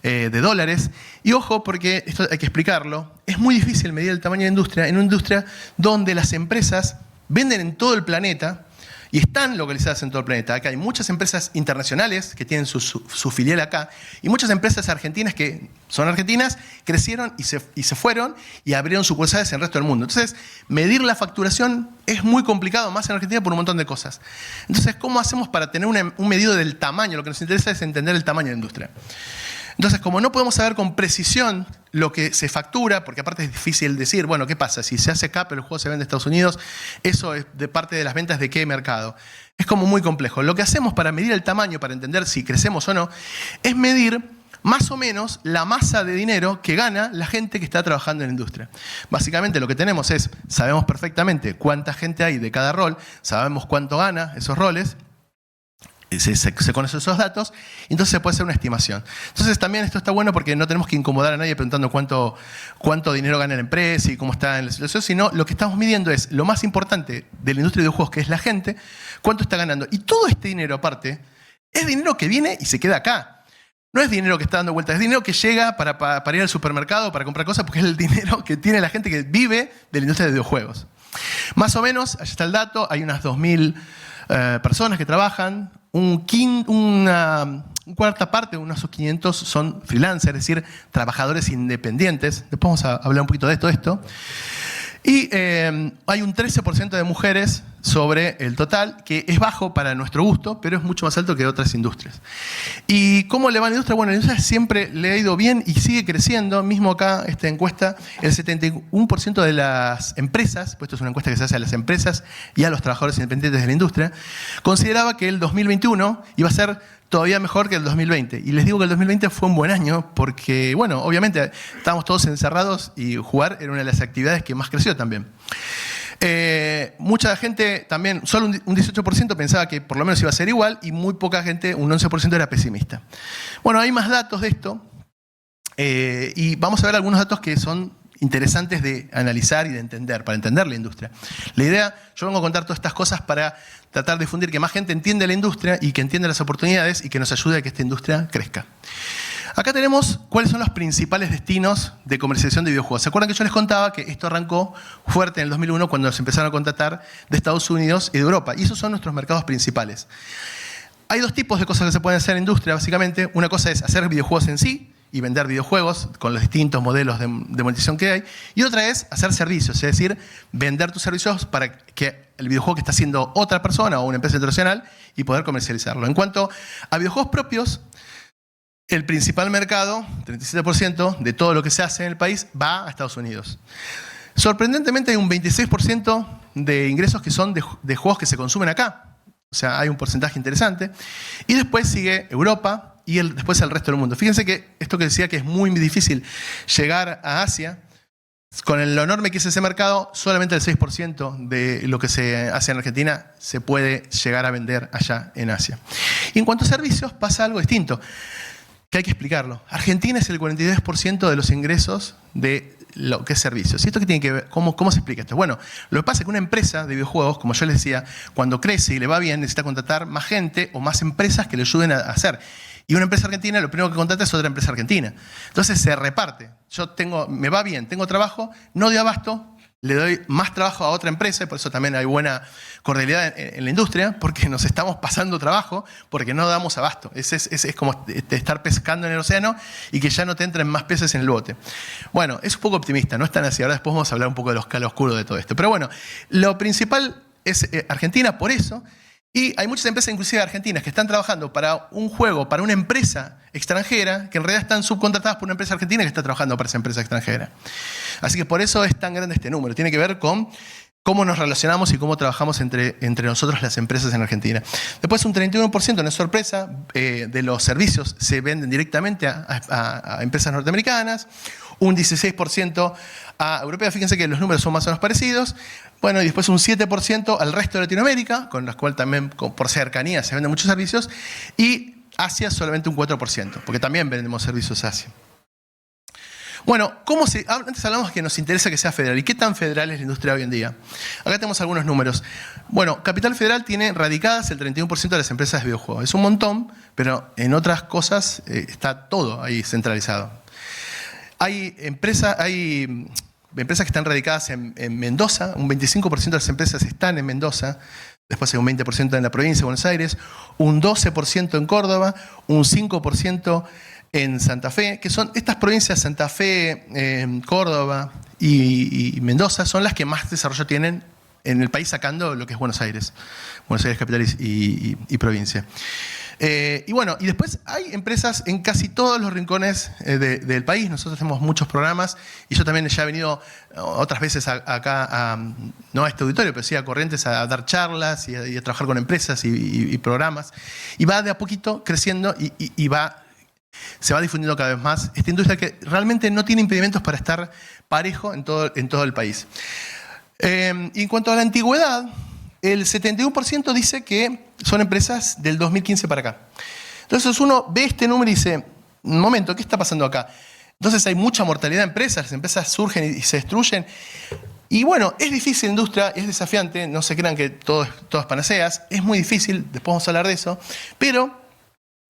de dólares. Y ojo, porque esto hay que explicarlo, es muy difícil medir el tamaño de la industria en una industria donde las empresas venden en todo el planeta y están localizadas en todo el planeta. Acá hay muchas empresas internacionales que tienen su filial acá y muchas empresas argentinas que son argentinas, crecieron y se fueron y abrieron sucursales en el resto del mundo. Entonces, medir la facturación es muy complicado, más en Argentina, por un montón de cosas. Entonces, ¿cómo hacemos para tener un medido del tamaño? Lo que nos interesa es entender el tamaño de la industria. Entonces, como no podemos saber con precisión lo que se factura, porque aparte es difícil decir, bueno, ¿qué pasa? Si se hace acá, pero el juego se vende en Estados Unidos, eso es de parte de las ventas de qué mercado. Es como muy complejo. Lo que hacemos para medir el tamaño, para entender si crecemos o no, es medir más o menos la masa de dinero que gana la gente que está trabajando en la industria. Básicamente lo que tenemos es, sabemos perfectamente cuánta gente hay de cada rol, sabemos cuánto gana esos roles, se conocen esos datos, y entonces se puede hacer una estimación. Entonces también esto está bueno porque no tenemos que incomodar a nadie preguntando cuánto dinero gana la empresa y cómo está en la situación, sino lo que estamos midiendo es lo más importante de la industria de videojuegos, que es la gente, cuánto está ganando. Y todo este dinero aparte es dinero que viene y se queda acá. No es dinero que está dando vueltas, es dinero que llega para ir al supermercado, para comprar cosas, porque es el dinero que tiene la gente que vive de la industria de videojuegos. Más o menos, allá está el dato, hay unas 2.000 personas que trabajan, una cuarta parte, unos 500, son freelancers, es decir, trabajadores independientes. Después vamos a hablar un poquito de esto. Y hay un 13% de mujeres sobre el total, que es bajo para nuestro gusto, pero es mucho más alto que otras industrias. ¿Y cómo le va a la industria? Bueno, la industria siempre le ha ido bien y sigue creciendo. Mismo acá, esta encuesta, el 71% de las empresas, pues esto es una encuesta que se hace a las empresas y a los trabajadores independientes de la industria, consideraba que el 2021 iba a ser todavía mejor que el 2020. Y les digo que el 2020 fue un buen año porque, bueno, obviamente estábamos todos encerrados y jugar era una de las actividades que más creció también. Mucha gente también, solo un 18% pensaba que por lo menos iba a ser igual y muy poca gente, un 11% era pesimista. Bueno, hay más datos de esto y vamos a ver algunos datos que son interesantes de analizar y de entender, para entender la industria. La idea, yo vengo a contar todas estas cosas para tratar de difundir que más gente entienda la industria y que entienda las oportunidades y que nos ayude a que esta industria crezca. Acá tenemos cuáles son los principales destinos de comercialización de videojuegos. ¿Se acuerdan que yo les contaba que esto arrancó fuerte en el 2001 cuando nos empezaron a contratar de Estados Unidos y de Europa? Y esos son nuestros mercados principales. Hay dos tipos de cosas que se pueden hacer en la industria, básicamente. Una cosa es hacer videojuegos en sí y vender videojuegos con los distintos modelos de monetización que hay. Y otra es hacer servicios, es decir, vender tus servicios para que el videojuego que está haciendo otra persona o una empresa internacional y poder comercializarlo. En cuanto a videojuegos propios, el principal mercado, 37% de todo lo que se hace en el país, va a Estados Unidos. Sorprendentemente hay un 26% de ingresos que son de juegos que se consumen acá. O sea, hay un porcentaje interesante. Y después sigue Europa y después el resto del mundo. Fíjense que esto que decía que es muy difícil llegar a Asia, con lo enorme que es ese mercado, solamente el 6% de lo que se hace en Argentina se puede llegar a vender allá en Asia. Y en cuanto a servicios, pasa algo distinto, que hay que explicarlo. Argentina es el 42% de los ingresos de lo que es servicios. ¿Y esto qué tiene que ver? ¿Cómo se explica esto? Bueno, lo que pasa es que una empresa de videojuegos, como yo les decía, cuando crece y le va bien, necesita contratar más gente o más empresas que le ayuden a hacer. Y una empresa argentina, lo primero que contrata es otra empresa argentina. Entonces se reparte. Me va bien, tengo trabajo, no doy abasto, le doy más trabajo a otra empresa, y por eso también hay buena cordialidad en la industria, porque nos estamos pasando trabajo, porque no damos abasto. Es como estar pescando en el océano y que ya no te entren más peces en el bote. Bueno, es un poco optimista, no es tan así. Ahora después vamos a hablar un poco de los claroscuros de todo esto. Pero bueno, lo principal es Argentina por eso. Y hay muchas empresas, inclusive argentinas, que están trabajando para un juego, para una empresa extranjera, que en realidad están subcontratadas por una empresa argentina que está trabajando para esa empresa extranjera. Así que por eso es tan grande este número. Tiene que ver con cómo nos relacionamos y cómo trabajamos entre nosotros las empresas en Argentina. Después un 31%, no es sorpresa, de los servicios se venden directamente a empresas norteamericanas, un 16% a europeas. Fíjense que los números son más o menos parecidos. Bueno, y después un 7% al resto de Latinoamérica, con las cuales también por cercanía se venden muchos servicios, y Asia solamente un 4%, porque también vendemos servicios a Asia. Bueno, antes hablamos que nos interesa que sea federal. ¿Y qué tan federal es la industria hoy en día? Acá tenemos algunos números. Bueno, Capital Federal tiene radicadas el 31% de las empresas de videojuegos. Es un montón, pero en otras cosas está todo ahí centralizado. Hay empresas que están radicadas en Mendoza, un 25% de las empresas están en Mendoza, después hay un 20% en la provincia de Buenos Aires, un 12% en Córdoba, un 5% en Santa Fe, que son estas provincias, Santa Fe, Córdoba y Mendoza, son las que más desarrollo tienen en el país, sacando lo que es Buenos Aires capital y provincia. Y bueno, y después hay empresas en casi todos los rincones del país. Nosotros tenemos muchos programas y yo también ya he venido otras veces acá, no a este auditorio, pero sí a Corrientes a dar charlas y a trabajar con empresas y programas. Y va de a poquito creciendo y se va difundiendo cada vez más esta industria que realmente no tiene impedimentos para estar parejo en todo el país. Y en cuanto a la antigüedad, el 71% dice que son empresas del 2015 para acá. Entonces uno ve este número y dice, un momento, ¿qué está pasando acá? Entonces hay mucha mortalidad de empresas, las empresas surgen y se destruyen. Y bueno, es difícil la industria, es desafiante, no se crean que todo es panaceas, es muy difícil, después vamos a hablar de eso, pero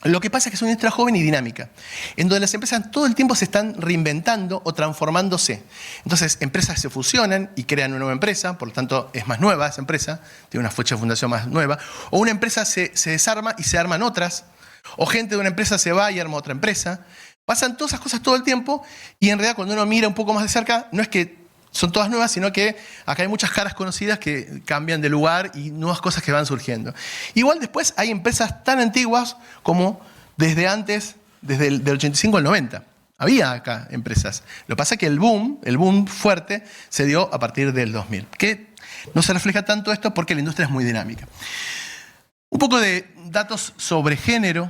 Lo que pasa es que es una industria joven y dinámica, en donde las empresas todo el tiempo se están reinventando o transformándose. Entonces, empresas se fusionan y crean una nueva empresa, por lo tanto, es más nueva esa empresa, tiene una fecha de fundación más nueva. O una empresa se desarma y se arman otras. O gente de una empresa se va y arma otra empresa. Pasan todas esas cosas todo el tiempo y en realidad cuando uno mira un poco más de cerca, no es que son todas nuevas, sino que acá hay muchas caras conocidas que cambian de lugar y nuevas cosas que van surgiendo. Igual después hay empresas tan antiguas como desde antes, desde el del 85 al 90. Había acá empresas. Lo que pasa es que el boom fuerte, se dio a partir del 2000. Que no se refleja tanto esto porque la industria es muy dinámica. Un poco de datos sobre género.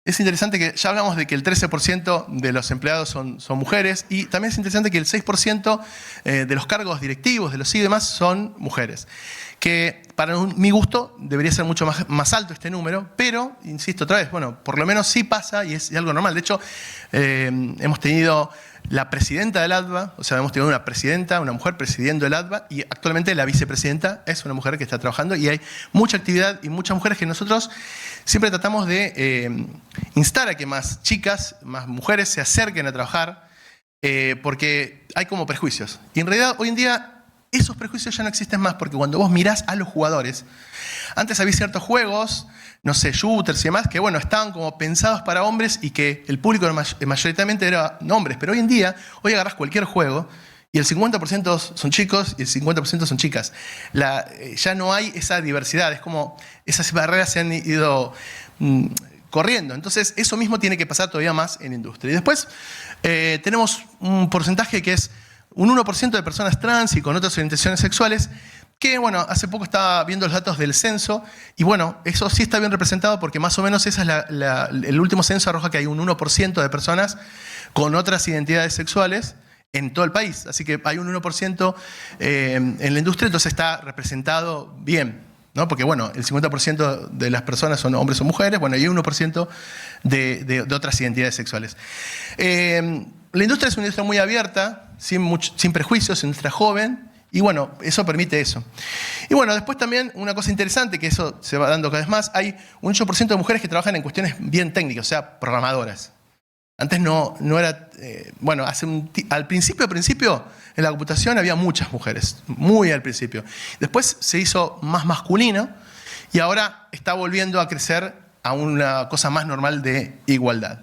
Es interesante que ya hablamos de que el 13% de los empleados son mujeres y también es interesante que el 6% de los cargos directivos, de los C y demás, son mujeres. Que para mi gusto debería ser mucho más alto este número, pero, insisto otra vez, bueno, por lo menos sí pasa y es algo normal. De hecho, hemos tenido la presidenta del ADVA, o sea, hemos tenido una presidenta, una mujer presidiendo el ADVA y actualmente la vicepresidenta es una mujer que está trabajando y hay mucha actividad y muchas mujeres que nosotros siempre tratamos de instar a que más chicas, más mujeres se acerquen a trabajar porque hay como prejuicios. Y en realidad hoy en día esos prejuicios ya no existen más porque cuando vos mirás a los jugadores, antes había ciertos juegos, no sé, shooters y demás, que bueno, estaban como pensados para hombres y que el público mayoritariamente era hombres. Pero hoy en día, hoy agarrás cualquier juego y el 50% son chicos y el 50% son chicas. Ya no hay esa diversidad, es como esas barreras se han ido corriendo. Entonces, eso mismo tiene que pasar todavía más en la industria. Y después tenemos un porcentaje que es un 1% de personas trans y con otras orientaciones sexuales, que bueno, hace poco estaba viendo los datos del censo y bueno, eso sí está bien representado porque más o menos esa es el último censo arroja que hay un 1% de personas con otras identidades sexuales en todo el país. Así que hay un 1% en la industria, entonces está representado bien, ¿no? Porque bueno, el 50% de las personas son hombres o mujeres, bueno, y hay 1% de otras identidades sexuales. La industria es una industria muy abierta, sin prejuicios, es una industria joven, y bueno, eso permite eso. Y bueno, después también una cosa interesante, que eso se va dando cada vez más, hay un 8% de mujeres que trabajan en cuestiones bien técnicas, o sea, programadoras. Antes no era, bueno, al principio, en la computación había muchas mujeres, muy al principio. Después se hizo más masculino y ahora está volviendo a crecer a una cosa más normal de igualdad.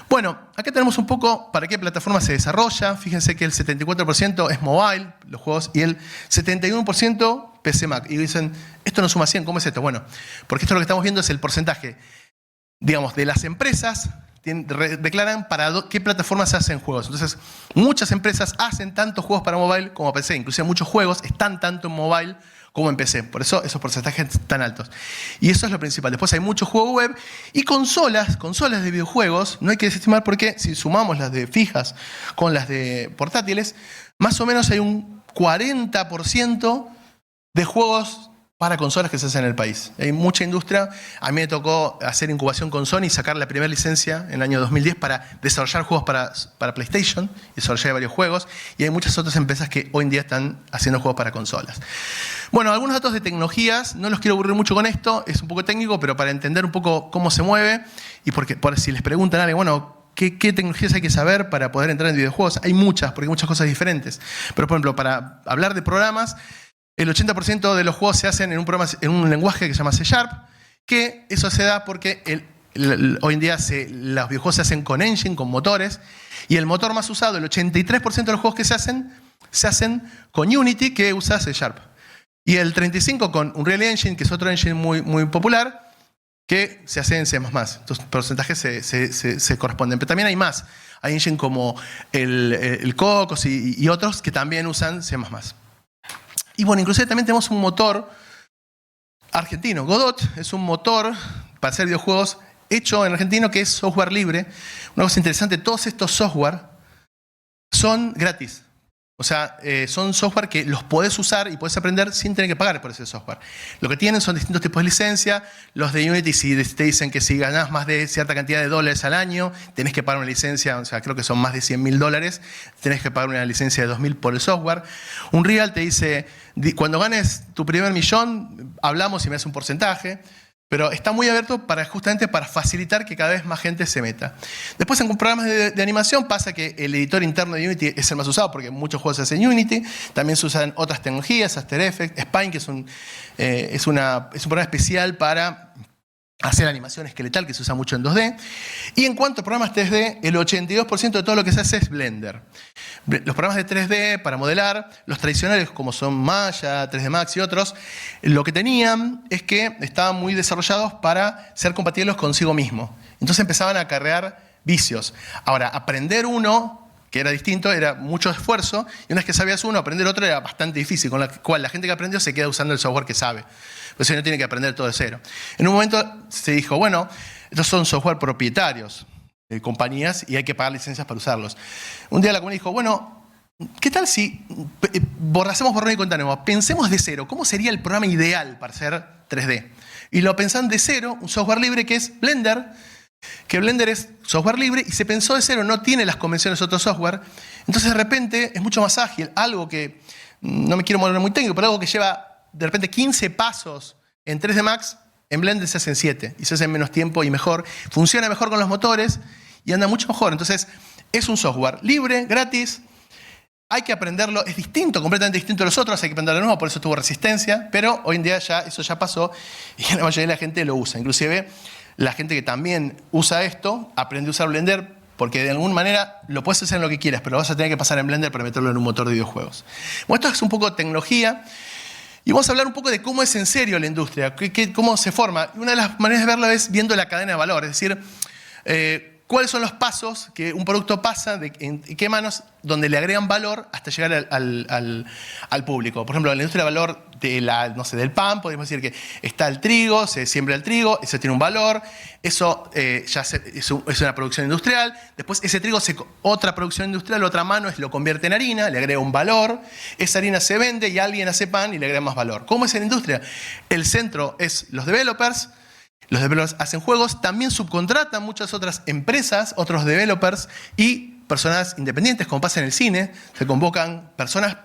Bueno, acá tenemos un poco para qué plataforma se desarrolla. Fíjense que el 74% es mobile, los juegos, y el 71% PC Mac. Y dicen, esto no suma 100, ¿cómo es esto? Bueno, porque esto lo que estamos viendo es el porcentaje, digamos, de las empresas declaran para qué plataformas se hacen juegos. Entonces, muchas empresas hacen tanto juegos para mobile como PC. Inclusive muchos juegos están tanto en mobile como en PC. Por eso esos porcentajes están altos. Y eso es lo principal. Después hay mucho juego web y consolas de videojuegos. No hay que desestimar porque si sumamos las de fijas con las de portátiles, más o menos hay un 40% de juegos para consolas que se hacen en el país. Hay mucha industria. A mí me tocó hacer incubación con Sony y sacar la primera licencia en el año 2010 para desarrollar juegos para PlayStation. Desarrollé varios juegos. Y hay muchas otras empresas que hoy en día están haciendo juegos para consolas. Bueno, algunos datos de tecnologías. No los quiero aburrir mucho con esto. Es un poco técnico, pero para entender un poco cómo se mueve. Y por si les preguntan a alguien, bueno, ¿qué tecnologías hay que saber para poder entrar en videojuegos? Hay muchas, porque hay muchas cosas diferentes. Pero, por ejemplo, para hablar de programas, el 80% de los juegos se hacen en un lenguaje que se llama C#, que eso se da porque hoy en día los videojuegos se hacen con engine, con motores, y el motor más usado, el 83% de los juegos que se hacen con Unity, que usa C#. Y el 35% con Unreal Engine, que es otro engine muy, muy popular, que se hace en C++. Entonces, los porcentajes se corresponden. Pero también hay más. Hay engine como el Cocos y otros que también usan C++. Y bueno, inclusive también tenemos un motor argentino. Godot es un motor para hacer videojuegos hecho en argentino que es software libre. Una cosa interesante, todos estos software son gratis. O sea, son software que los podés usar y podés aprender sin tener que pagar por ese software. Lo que tienen son distintos tipos de licencia. Los de Unity te dicen que si ganás más de cierta cantidad de dólares al año, tenés que pagar una licencia, o sea, creo que son más de $100.000, tenés que pagar una licencia de $2.000 por el software. Unreal te dice, cuando ganes tu primer millón, hablamos y me das un porcentaje. Pero está muy abierto justamente para facilitar que cada vez más gente se meta. Después en programas de animación pasa que el editor interno de Unity es el más usado porque muchos juegos se hacen en Unity. También se usan otras tecnologías, After Effects, Spine, que es un programa especial para hacer animación esqueletal que se usa mucho en 2D. Y en cuanto a programas 3D, el 82% de todo lo que se hace es Blender. Los programas de 3D para modelar, los tradicionales como son Maya, 3D Max y otros, lo que tenían es que estaban muy desarrollados para ser compatibles consigo mismo. Entonces empezaban a acarrear vicios. Ahora, aprender uno, que era distinto, era mucho esfuerzo, y una vez que sabías uno, aprender otro era bastante difícil, con la cual la gente que aprendió se queda usando el software que sabe. Pues no tiene que aprender todo de cero. En un momento se dijo, bueno, estos son software propietarios de compañías y hay que pagar licencias para usarlos. Un día la comunidad dijo, bueno, ¿qué tal si hacemos borrón y cuenta nueva? Pensemos de cero, ¿cómo sería el programa ideal para hacer 3D? Y lo pensaron de cero, un software libre que es Blender, que Blender es software libre y se pensó de cero, no tiene las convenciones de otro software. Entonces de repente es mucho más ágil, algo que, no me quiero poner muy técnico, pero algo que lleva de repente 15 pasos en 3D Max, en Blender se hacen 7 y se hace en menos tiempo y mejor. Funciona mejor con los motores y anda mucho mejor. Entonces es un software libre, gratis. Hay que aprenderlo, es distinto, completamente distinto a los otros, hay que aprenderlo de nuevo, por eso tuvo resistencia, pero hoy en día eso ya pasó y la mayoría de la gente lo usa. Inclusive la gente que también usa esto, aprende a usar Blender porque de alguna manera lo puedes hacer en lo que quieras, pero vas a tener que pasar en Blender para meterlo en un motor de videojuegos. Bueno, esto es un poco tecnología y vamos a hablar un poco de cómo es en serio la industria, cómo se forma. Una de las maneras de verlo es viendo la cadena de valor, es decir, cuáles son los pasos que un producto pasa, en qué manos, donde le agregan valor hasta llegar al público. Por ejemplo, en la industria de valor del pan, podemos decir que está el trigo, se siembra el trigo, eso tiene un valor, eso es una producción industrial, después ese trigo, otra producción industrial, otra mano lo convierte en harina, le agrega un valor, esa harina se vende y alguien hace pan y le agrega más valor. ¿Cómo es en la industria? El centro es los developers. Los developers hacen juegos, también subcontratan muchas otras empresas, otros developers y personas independientes, como pasa en el cine. Se convocan personas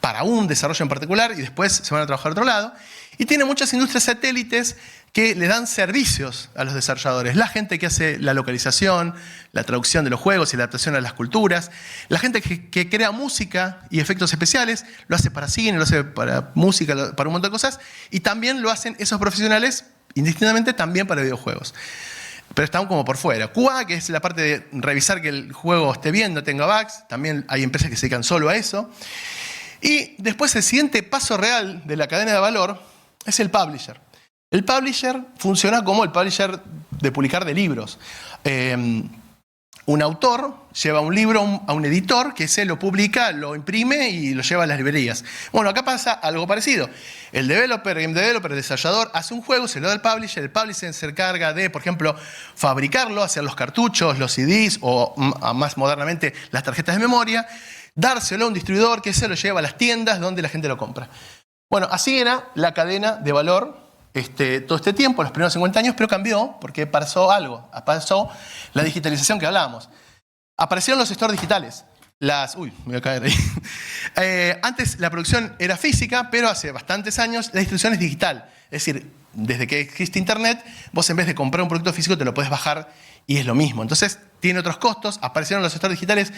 para un desarrollo en particular y después se van a trabajar a otro lado. Y tiene muchas industrias satélites que le dan servicios a los desarrolladores. La gente que hace la localización, la traducción de los juegos y la adaptación a las culturas. La gente que crea música y efectos especiales, lo hace para cine, lo hace para música, para un montón de cosas. Y también lo hacen esos profesionales indistintamente también para videojuegos. Pero están como por fuera. QA, que es la parte de revisar que el juego esté bien, no tenga bugs. También hay empresas que se dedican solo a eso. Y después el siguiente paso real de la cadena de valor es el publisher. El publisher funciona como el publisher de publicar de libros. Un autor lleva un libro a un editor que se lo publica, lo imprime y lo lleva a las librerías. Bueno, acá pasa algo parecido. El game developer, el desarrollador, hace un juego, se lo da al publisher, el publisher se encarga de, por ejemplo, fabricarlo, hacer los cartuchos, los CDs o más modernamente las tarjetas de memoria, dárselo a un distribuidor que se lo lleva a las tiendas donde la gente lo compra. Bueno, así era la cadena de valor todo este tiempo, los primeros 50 años, pero cambió porque pasó algo. Pasó la digitalización que hablábamos. Aparecieron los stores digitales. Uy, me voy a caer ahí. Antes la producción era física, pero hace bastantes años la distribución es digital. Es decir, desde que existe Internet, vos en vez de comprar un producto físico te lo podés bajar y es lo mismo. Entonces tiene otros costos. Aparecieron los stores digitales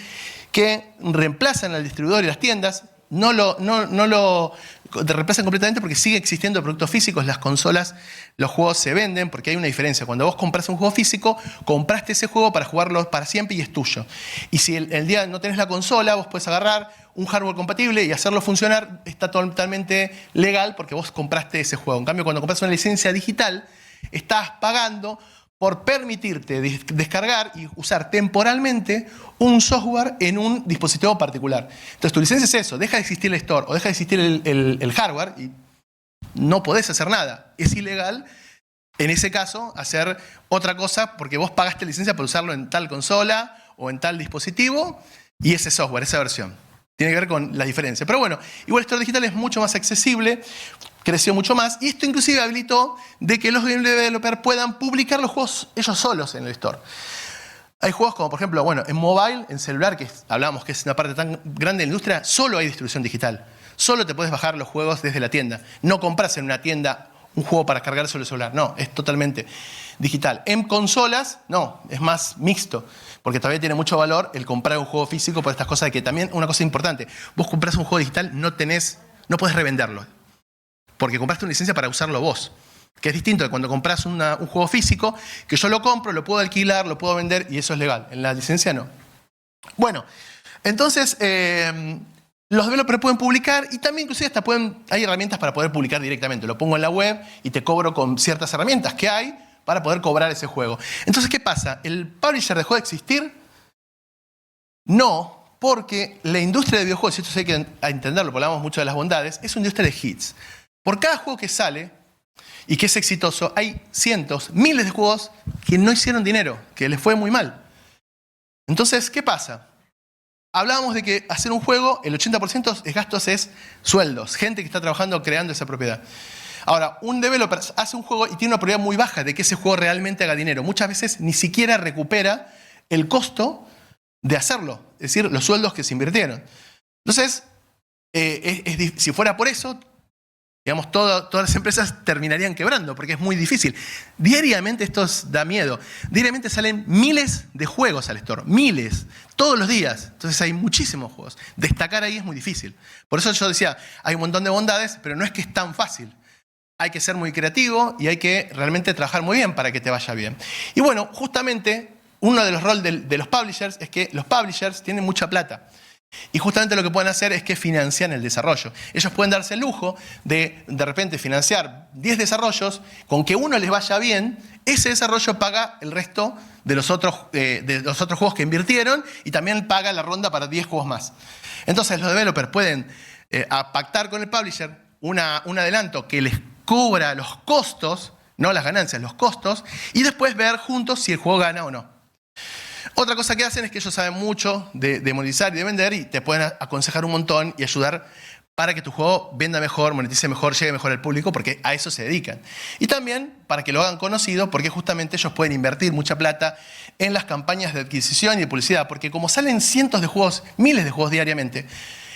que reemplazan al distribuidor y las tiendas. No lo reemplazan completamente porque sigue existiendo productos físicos, las consolas, los juegos se venden porque hay una diferencia. Cuando vos compras un juego físico, compraste ese juego para jugarlo para siempre y es tuyo. Y si el día no tenés la consola, vos puedes agarrar un hardware compatible y hacerlo funcionar, está totalmente legal porque vos compraste ese juego. En cambio, cuando compras una licencia digital, estás pagando por permitirte descargar y usar temporalmente un software en un dispositivo particular. Entonces tu licencia es eso, deja de existir el store o deja de existir el hardware y no podés hacer nada. Es ilegal, en ese caso, hacer otra cosa porque vos pagaste licencia para usarlo en tal consola o en tal dispositivo y ese software, esa versión. Tiene que ver con la diferencia. Pero bueno, igual el store digital es mucho más accesible, creció mucho más y esto inclusive habilitó de que los game developers puedan publicar los juegos ellos solos en el store. Hay juegos como por ejemplo, bueno, en mobile, en celular, que hablábamos que es una parte tan grande de la industria, solo hay distribución digital. Solo te puedes bajar los juegos desde la tienda. No compras en una tienda un juego para cargar sobre el celular. No, es totalmente digital. En consolas, no, es más mixto. Porque todavía tiene mucho valor el comprar un juego físico por estas cosas de que también, una cosa importante, vos compras un juego digital, no podés revenderlo. Porque compraste una licencia para usarlo vos. Que es distinto de cuando compras un juego físico, que yo lo compro, lo puedo alquilar, lo puedo vender y eso es legal. En la licencia no. Bueno, entonces los developers pueden publicar y también inclusive hasta hay herramientas para poder publicar directamente. Lo pongo en la web y te cobro con ciertas herramientas que hay para poder cobrar ese juego. Entonces, ¿qué pasa? ¿El publisher dejó de existir? No, porque la industria de videojuegos, y esto hay que entenderlo, porque hablamos mucho de las bondades, es una industria de hits. Por cada juego que sale y que es exitoso, hay cientos, miles de juegos que no hicieron dinero, que les fue muy mal. Entonces, ¿qué pasa? Hablábamos de que hacer un juego, el 80% de gastos es sueldos, gente que está trabajando creando esa propiedad. Ahora, un developer hace un juego y tiene una probabilidad muy baja de que ese juego realmente haga dinero. Muchas veces ni siquiera recupera el costo de hacerlo, es decir, los sueldos que se invirtieron. Entonces, si fuera por eso, digamos, todas las empresas terminarían quebrando, porque es muy difícil. Diariamente, esto da miedo, diariamente salen miles de juegos al store, miles, todos los días. Entonces hay muchísimos juegos. Destacar ahí es muy difícil. Por eso yo decía, hay un montón de bondades, pero no es que es tan fácil. Hay que ser muy creativo y hay que realmente trabajar muy bien para que te vaya bien. Y bueno, justamente uno de los roles de los publishers es que los publishers tienen mucha plata. Y justamente lo que pueden hacer es que financian el desarrollo. Ellos pueden darse el lujo de repente financiar 10 desarrollos, con que uno les vaya bien, ese desarrollo paga el resto de los otros juegos que invirtieron y también paga la ronda para 10 juegos más. Entonces los developers pueden pactar con el publisher un adelanto que les cobra los costos, no las ganancias, los costos, y después ver juntos si el juego gana o no. Otra cosa que hacen es que ellos saben mucho de monetizar y de vender y te pueden aconsejar un montón y ayudar para que tu juego venda mejor, monetice mejor, llegue mejor al público, porque a eso se dedican. Y también para que lo hagan conocido, porque justamente ellos pueden invertir mucha plata en las campañas de adquisición y de publicidad, porque como salen cientos de juegos, miles de juegos diariamente,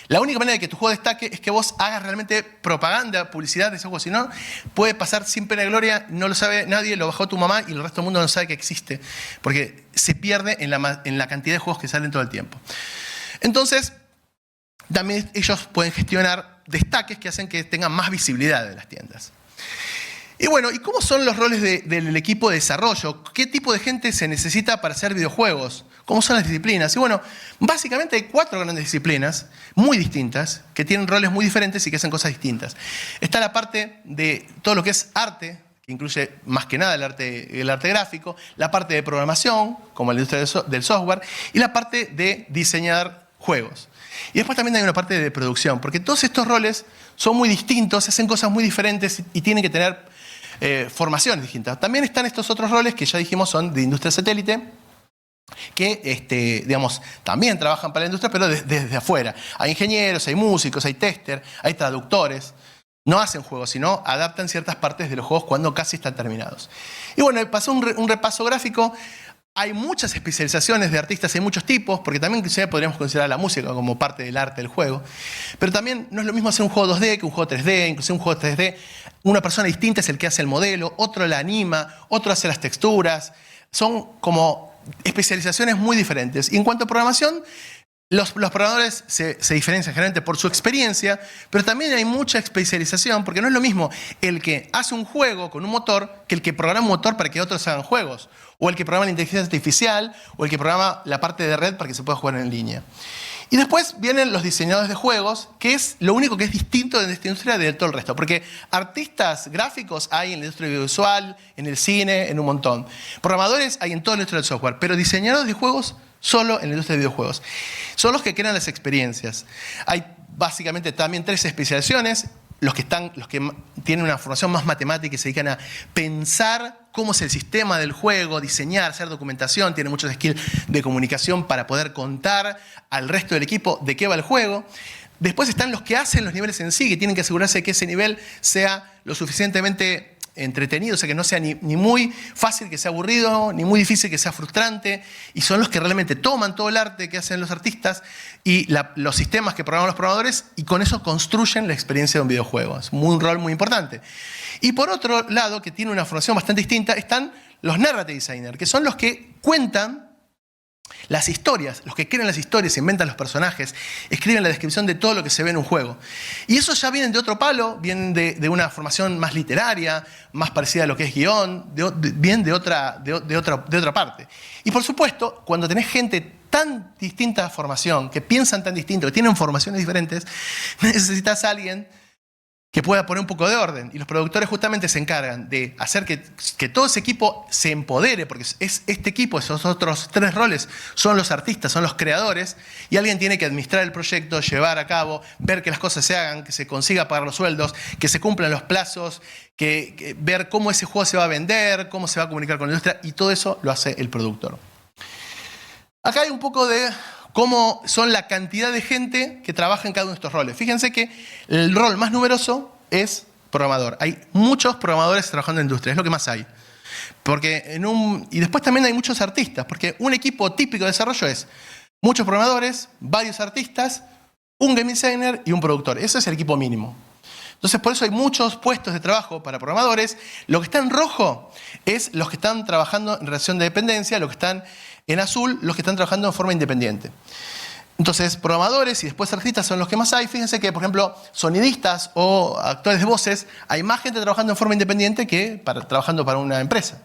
la única manera de que tu juego destaque es que vos hagas realmente propaganda, publicidad de ese juego. Si no, puede pasar sin pena y gloria, no lo sabe nadie, lo bajó tu mamá y el resto del mundo no sabe que existe. Porque se pierde en la cantidad de juegos que salen todo el tiempo. Entonces, también ellos pueden gestionar destaques que hacen que tengan más visibilidad de las tiendas. Y bueno, ¿y cómo son los roles del equipo de desarrollo? ¿Qué tipo de gente se necesita para hacer videojuegos? ¿Cómo son las disciplinas? Y bueno, básicamente hay 4 grandes disciplinas muy distintas, que tienen roles muy diferentes y que hacen cosas distintas. Está la parte de todo lo que es arte, que incluye más que nada el arte gráfico, la parte de programación, como la industria del software, y la parte de diseñar juegos. Y después también hay una parte de producción, porque todos estos roles son muy distintos, hacen cosas muy diferentes y tienen que tener formaciones distintas. También están estos otros roles que ya dijimos son de industria satélite, que digamos, también trabajan para la industria, pero desde afuera. Hay ingenieros, hay músicos, hay testers, hay traductores. No hacen juegos, sino adaptan ciertas partes de los juegos cuando casi están terminados. Y bueno, pasó un repaso gráfico. Hay muchas especializaciones de artistas, hay muchos tipos, porque también quizá podríamos considerar la música como parte del arte del juego. Pero también no es lo mismo hacer un juego 2D que un juego 3D, inclusive un juego 3D. Una persona distinta es el que hace el modelo, otro la anima, otro hace las texturas. Son como especializaciones muy diferentes. Y en cuanto a programación, los programadores se diferencian generalmente por su experiencia, pero también hay mucha especialización, porque no es lo mismo el que hace un juego con un motor que el que programa un motor para que otros hagan juegos, o el que programa la inteligencia artificial, o el que programa la parte de red para que se pueda jugar en línea. Y después vienen los diseñadores de juegos, que es lo único que es distinto de esta industria de todo el resto. Porque artistas gráficos hay en la industria audiovisual, en el cine, en un montón. Programadores hay en toda la industria del software, pero diseñadores de juegos solo en la industria de videojuegos. Son los que crean las experiencias. Hay básicamente también 3 especializaciones. Los que tienen una formación más matemática y se dedican a pensar cómo es el sistema del juego, diseñar, hacer documentación, tienen muchos skills de comunicación para poder contar al resto del equipo de qué va el juego. Después están los que hacen los niveles en sí, que tienen que asegurarse de que ese nivel sea lo suficientemente entretenido, o sea, que no sea ni muy fácil que sea aburrido, ni muy difícil que sea frustrante, y son los que realmente toman todo el arte que hacen los artistas y los sistemas que programan los programadores, y con eso construyen la experiencia de un videojuego. Es un rol muy importante. Y por otro lado, que tiene una formación bastante distinta, están los narrative designers, que son los que cuentan las historias, los que crean las historias, inventan los personajes, escriben la descripción de todo lo que se ve en un juego. Y eso ya vienen de otro palo, vienen de una formación más literaria, más parecida a lo que es guión, vienen de otra parte. Y por supuesto, cuando tenés gente tan distinta formación, que piensan tan distinto, que tienen formaciones diferentes, necesitas a alguien que pueda poner un poco de orden. Y los productores justamente se encargan de hacer que todo ese equipo se empodere, porque este equipo, esos otros 3 roles, son los artistas, son los creadores, y alguien tiene que administrar el proyecto, llevar a cabo, ver que las cosas se hagan, que se consiga pagar los sueldos, que se cumplan los plazos, ver cómo ese juego se va a vender, cómo se va a comunicar con la industria, y todo eso lo hace el productor. Acá hay un poco de cómo son la cantidad de gente que trabaja en cada uno de estos roles. Fíjense que el rol más numeroso es programador. Hay muchos programadores trabajando en la industria, es lo que más hay. Y después también hay muchos artistas, porque un equipo típico de desarrollo es muchos programadores, varios artistas, un game designer y un productor. Ese es el equipo mínimo. Entonces, por eso hay muchos puestos de trabajo para programadores. Lo que está en rojo es los que están trabajando en relación de dependencia, lo que están en azul, los que están trabajando en forma independiente. Entonces, programadores y después artistas son los que más hay. Fíjense que, por ejemplo, sonidistas o actores de voces, hay más gente trabajando en forma independiente que trabajando para una empresa.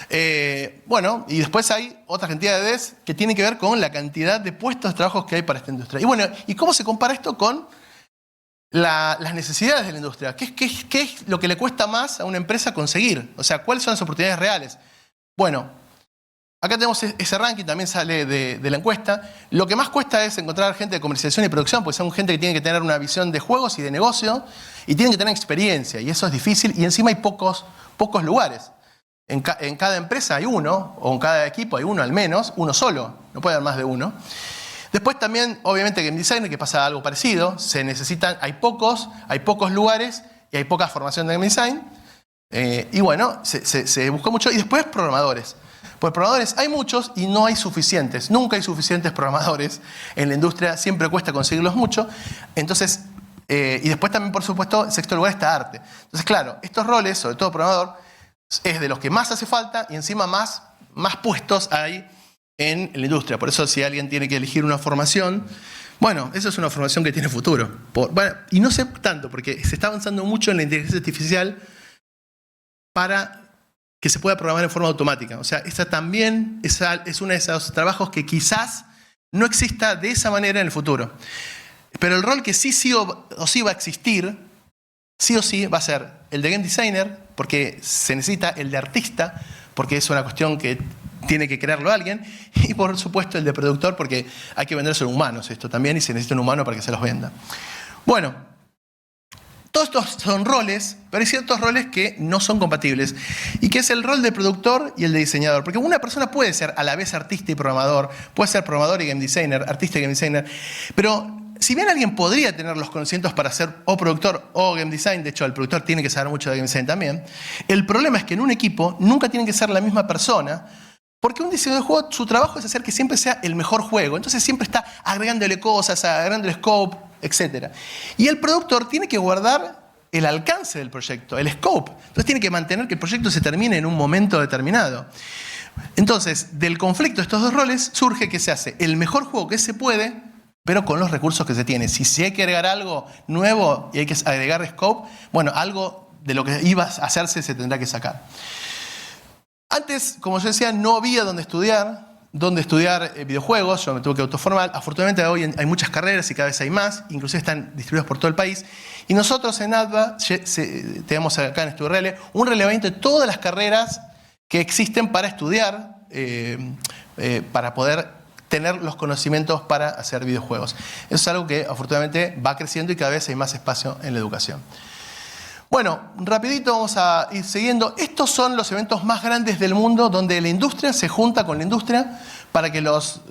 Y después hay otras cantidades que tienen que ver con la cantidad de puestos de trabajo que hay para esta industria. Y bueno, ¿y cómo se compara esto con las necesidades de la industria? ¿Qué es lo que le cuesta más a una empresa conseguir? O sea, ¿cuáles son las oportunidades reales? Bueno, acá tenemos ese ranking, también sale de la encuesta. Lo que más cuesta es encontrar gente de comercialización y producción, porque son gente que tiene que tener una visión de juegos y de negocio, y tienen que tener experiencia, y eso es difícil, y encima hay pocos lugares. En cada empresa hay uno, o en cada equipo hay uno al menos, uno solo, no puede haber más de uno. Después también, obviamente, game designer, que pasa algo parecido, hay pocos lugares y hay poca formación de game design, y bueno, se buscó mucho. Y después programadores. Pues programadores hay muchos y no hay suficientes. Nunca hay suficientes programadores en la industria, siempre cuesta conseguirlos mucho. Entonces, y después también, por supuesto, en sexto lugar está arte. Entonces, claro, estos roles, sobre todo programador, es de los que más hace falta y encima más puestos hay en la industria. Por eso, si alguien tiene que elegir una formación, bueno, eso es una formación que tiene futuro. Y no sé tanto, porque se está avanzando mucho en la inteligencia artificial para que se pueda programar en forma automática. O sea, esta también es uno de esos trabajos que quizás no exista de esa manera en el futuro. Pero el rol que sí o sí va a existir, sí o sí va a ser el de game designer, porque se necesita el de artista, porque es una cuestión que tiene que crearlo alguien, y por supuesto el de productor, porque hay que vendérselo a humanos esto también, y se necesita un humano para que se los venda. Bueno, todos estos son roles, pero hay ciertos roles que no son compatibles, y que es el rol de productor y el de diseñador. Porque una persona puede ser a la vez artista y programador, puede ser programador y game designer, artista y game designer, pero si bien alguien podría tener los conocimientos para ser o productor o game design, de hecho el productor tiene que saber mucho de game design también, el problema es que en un equipo nunca tienen que ser la misma persona, porque un diseñador de juego, su trabajo es hacer que siempre sea el mejor juego. Entonces siempre está agregándole cosas, agregándole scope, etc. Y el productor tiene que guardar el alcance del proyecto, el scope. Entonces tiene que mantener que el proyecto se termine en un momento determinado. Entonces, del conflicto de estos dos roles surge que se hace el mejor juego que se puede, pero con los recursos que se tiene. Si hay que agregar algo nuevo y hay que agregar scope, bueno, algo de lo que iba a hacerse se tendrá que sacar. Antes, como yo decía, no había dónde estudiar videojuegos. Yo me tuve que autoformar. Afortunadamente hoy hay muchas carreras y cada vez hay más, inclusive están distribuidas por todo el país. Y nosotros en ADVA tenemos acá en StudiRL un relevamiento de todas las carreras que existen para estudiar, para poder tener los conocimientos para hacer videojuegos. Eso es algo que afortunadamente va creciendo y cada vez hay más espacio en la educación. Bueno, rapidito vamos a ir siguiendo. Estos son los eventos más grandes del mundo donde la industria se junta con la industria para que los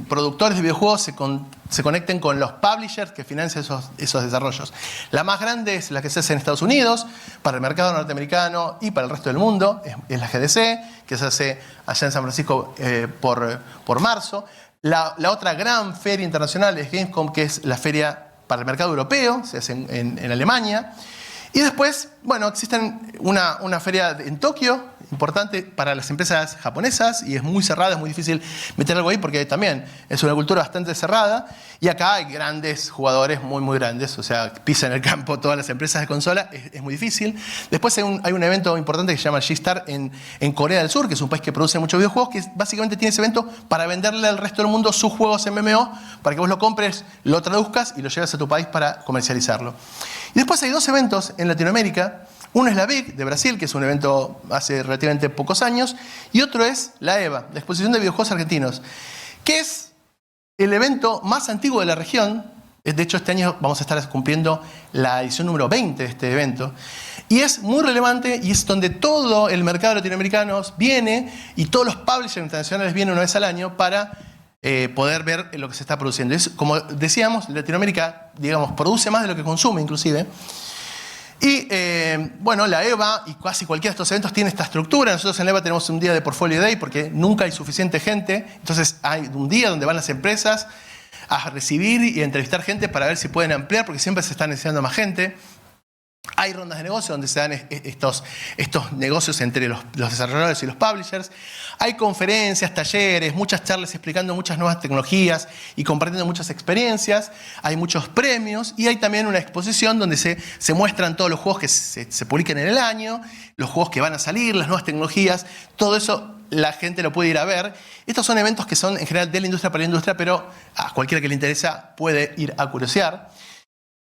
productores de videojuegos se conecten con los publishers que financian esos desarrollos. La más grande es la que se hace en Estados Unidos, para el mercado norteamericano y para el resto del mundo. Es la GDC, que se hace allá en San Francisco por marzo. La otra gran feria internacional es Gamescom, que es la feria para el mercado europeo, se hace en Alemania. Y después, bueno, existen una feria en Tokio, importante para las empresas japonesas, y es muy cerrada, es muy difícil meter algo ahí porque también es una cultura bastante cerrada. Y acá hay grandes jugadores, muy, muy grandes, o sea, pisan el campo todas las empresas de consola, es muy difícil. Después hay un evento importante que se llama G-Star en Corea del Sur, que es un país que produce muchos videojuegos, que básicamente tiene ese evento para venderle al resto del mundo sus juegos MMO, para que vos lo compres, lo traduzcas y lo lleves a tu país para comercializarlo. Y después hay dos eventos en Latinoamérica. Uno es la BIC de Brasil, que es un evento hace relativamente pocos años, y otro es la EVA, la Exposición de Videojuegos Argentinos, que es el evento más antiguo de la región. De hecho, este año vamos a estar cumpliendo la edición número 20 de este evento. Y es muy relevante y es donde todo el mercado latinoamericano viene y todos los publishers internacionales vienen una vez al año para poder ver lo que se está produciendo. Como decíamos, Latinoamérica, digamos, produce más de lo que consume inclusive. Y bueno, la EVA y casi cualquiera de estos eventos tiene esta estructura. Nosotros en la EVA tenemos un día de Portfolio Day porque nunca hay suficiente gente. Entonces hay un día donde van las empresas a recibir y a entrevistar gente para ver si pueden ampliar, porque siempre se está necesitando más gente. Hay rondas de negocio donde se dan estos negocios entre los desarrolladores y los publishers. Hay conferencias, talleres, muchas charlas explicando muchas nuevas tecnologías y compartiendo muchas experiencias. Hay muchos premios y hay también una exposición donde se muestran todos los juegos que se publican en el año, los juegos que van a salir, las nuevas tecnologías. Todo eso la gente lo puede ir a ver. Estos son eventos que son en general de la industria para la industria, pero a cualquiera que le interesa puede ir a curiosear.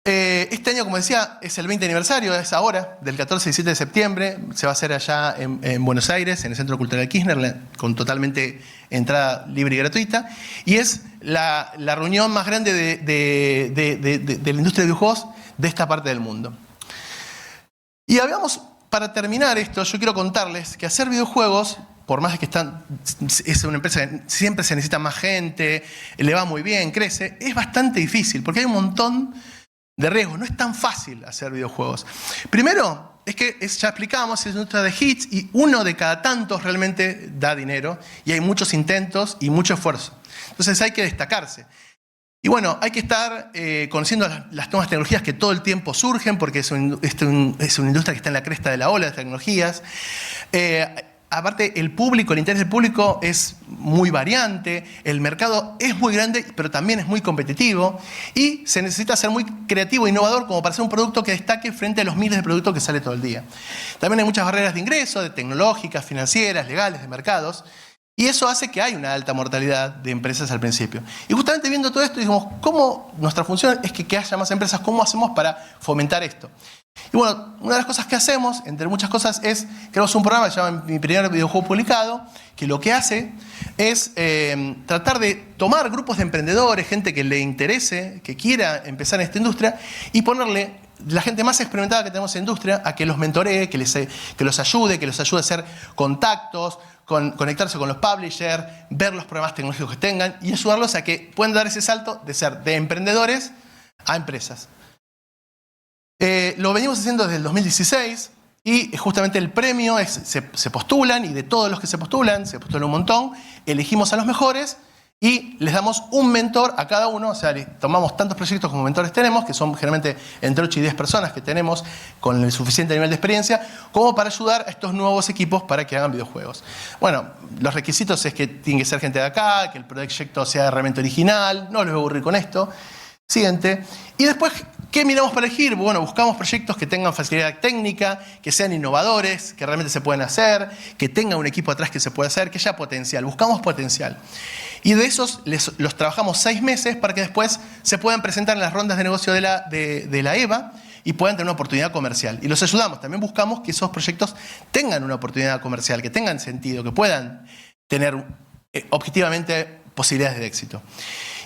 Este año, como decía, es el 20 aniversario, es ahora, del 14 y 17 de septiembre. Se va a hacer allá en Buenos Aires, en el Centro Cultural Kirchner, con totalmente entrada libre y gratuita. Y es la reunión más grande de la industria de videojuegos de esta parte del mundo. Y para terminar esto, yo quiero contarles que hacer videojuegos, por más que es una empresa que siempre se necesita más gente, le va muy bien, crece, es bastante difícil, porque hay un montón de riesgos. No es tan fácil hacer videojuegos. Primero, es que ya explicábamos, es una industria de hits y uno de cada tantos realmente da dinero y hay muchos intentos y mucho esfuerzo. Entonces hay que destacarse. Y bueno, hay que estar conociendo las nuevas tecnologías que todo el tiempo surgen, porque es una industria que está en la cresta de la ola de tecnologías. Aparte, el interés del público es muy variante, el mercado es muy grande, pero también es muy competitivo y se necesita ser muy creativo e innovador como para hacer un producto que destaque frente a los miles de productos que sale todo el día. También hay muchas barreras de ingreso, de tecnológicas, financieras, legales, de mercados, y eso hace que haya una alta mortalidad de empresas al principio. Y justamente viendo todo esto, dijimos, ¿cómo nuestra función es que haya más empresas? ¿Cómo hacemos para fomentar esto? Y bueno, una de las cosas que hacemos, entre muchas cosas, es creamos un programa que se llama Mi Primer Videojuego Publicado, que lo que hace es tratar de tomar grupos de emprendedores, gente que le interese, que quiera empezar en esta industria, y ponerle la gente más experimentada que tenemos en la industria a que los mentoree, que los ayude a hacer contactos, conectarse con los publishers, ver los problemas tecnológicos que tengan y ayudarlos a que puedan dar ese salto de ser de emprendedores a empresas. Lo venimos haciendo desde el 2016 y justamente el premio se postulan y de todos los que se postulan un montón, elegimos a los mejores y les damos un mentor a cada uno. O sea, tomamos tantos proyectos como mentores tenemos, que son generalmente entre 8 y 10 personas que tenemos con el suficiente nivel de experiencia, como para ayudar a estos nuevos equipos para que hagan videojuegos. Bueno, los requisitos es que tiene que ser gente de acá, que el proyecto sea realmente original, no les voy a aburrir con esto. Siguiente. Y después, ¿qué miramos para elegir? Bueno, buscamos proyectos que tengan facilidad técnica, que sean innovadores, que realmente se pueden hacer, que tengan un equipo atrás que se pueda hacer, que haya potencial. Buscamos potencial. Y de esos los trabajamos 6 meses para que después se puedan presentar en las rondas de negocio de la EVA y puedan tener una oportunidad comercial. Y los ayudamos. También buscamos que esos proyectos tengan una oportunidad comercial, que tengan sentido, que puedan tener objetivamente posibilidades de éxito.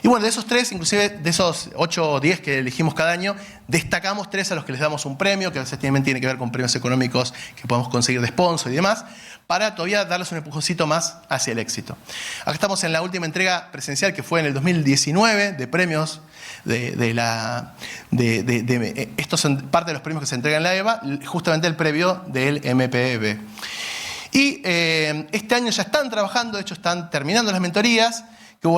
Y bueno, de esos 3, inclusive de esos 8 o 10 que elegimos cada año, destacamos 3 a los que les damos un premio, que a veces también tiene que ver con premios económicos que podemos conseguir de sponsor y demás, para todavía darles un empujoncito más hacia el éxito. Acá estamos en la última entrega presencial, que fue en el 2019, de premios estos son parte de los premios que se entregan en la EVA, justamente el previo del MPB. Y este año ya están trabajando, de hecho están terminando las mentorías,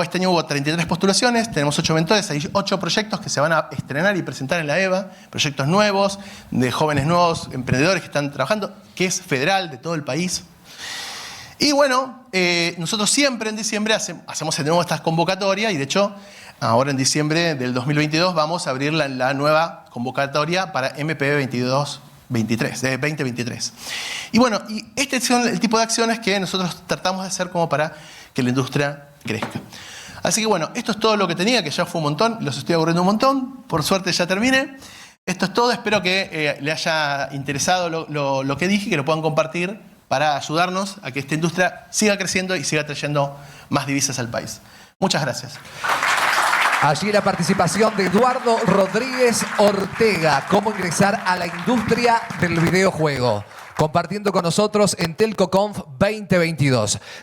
este año hubo 33 postulaciones, tenemos 8 mentores, hay 8 proyectos que se van a estrenar y presentar en la EVA, proyectos nuevos, de jóvenes nuevos, emprendedores que están trabajando, que es federal de todo el país. Y bueno, nosotros siempre en diciembre hacemos de nuevo estas convocatorias y de hecho ahora en diciembre del 2022 vamos a abrir la nueva convocatoria para MPB 2023. Y bueno, este es el tipo de acciones que nosotros tratamos de hacer como para que la industria crezca. Así que bueno, esto es todo lo que tenía, que ya fue un montón, los estoy aburriendo un montón, por suerte ya terminé. Esto es todo, espero que le haya interesado lo que dije y que lo puedan compartir para ayudarnos a que esta industria siga creciendo y siga trayendo más divisas al país. Muchas gracias. Allí la participación de Eduardo Rodríguez Ortega, cómo ingresar a la industria del videojuego, compartiendo con nosotros en TelcoConf 2022.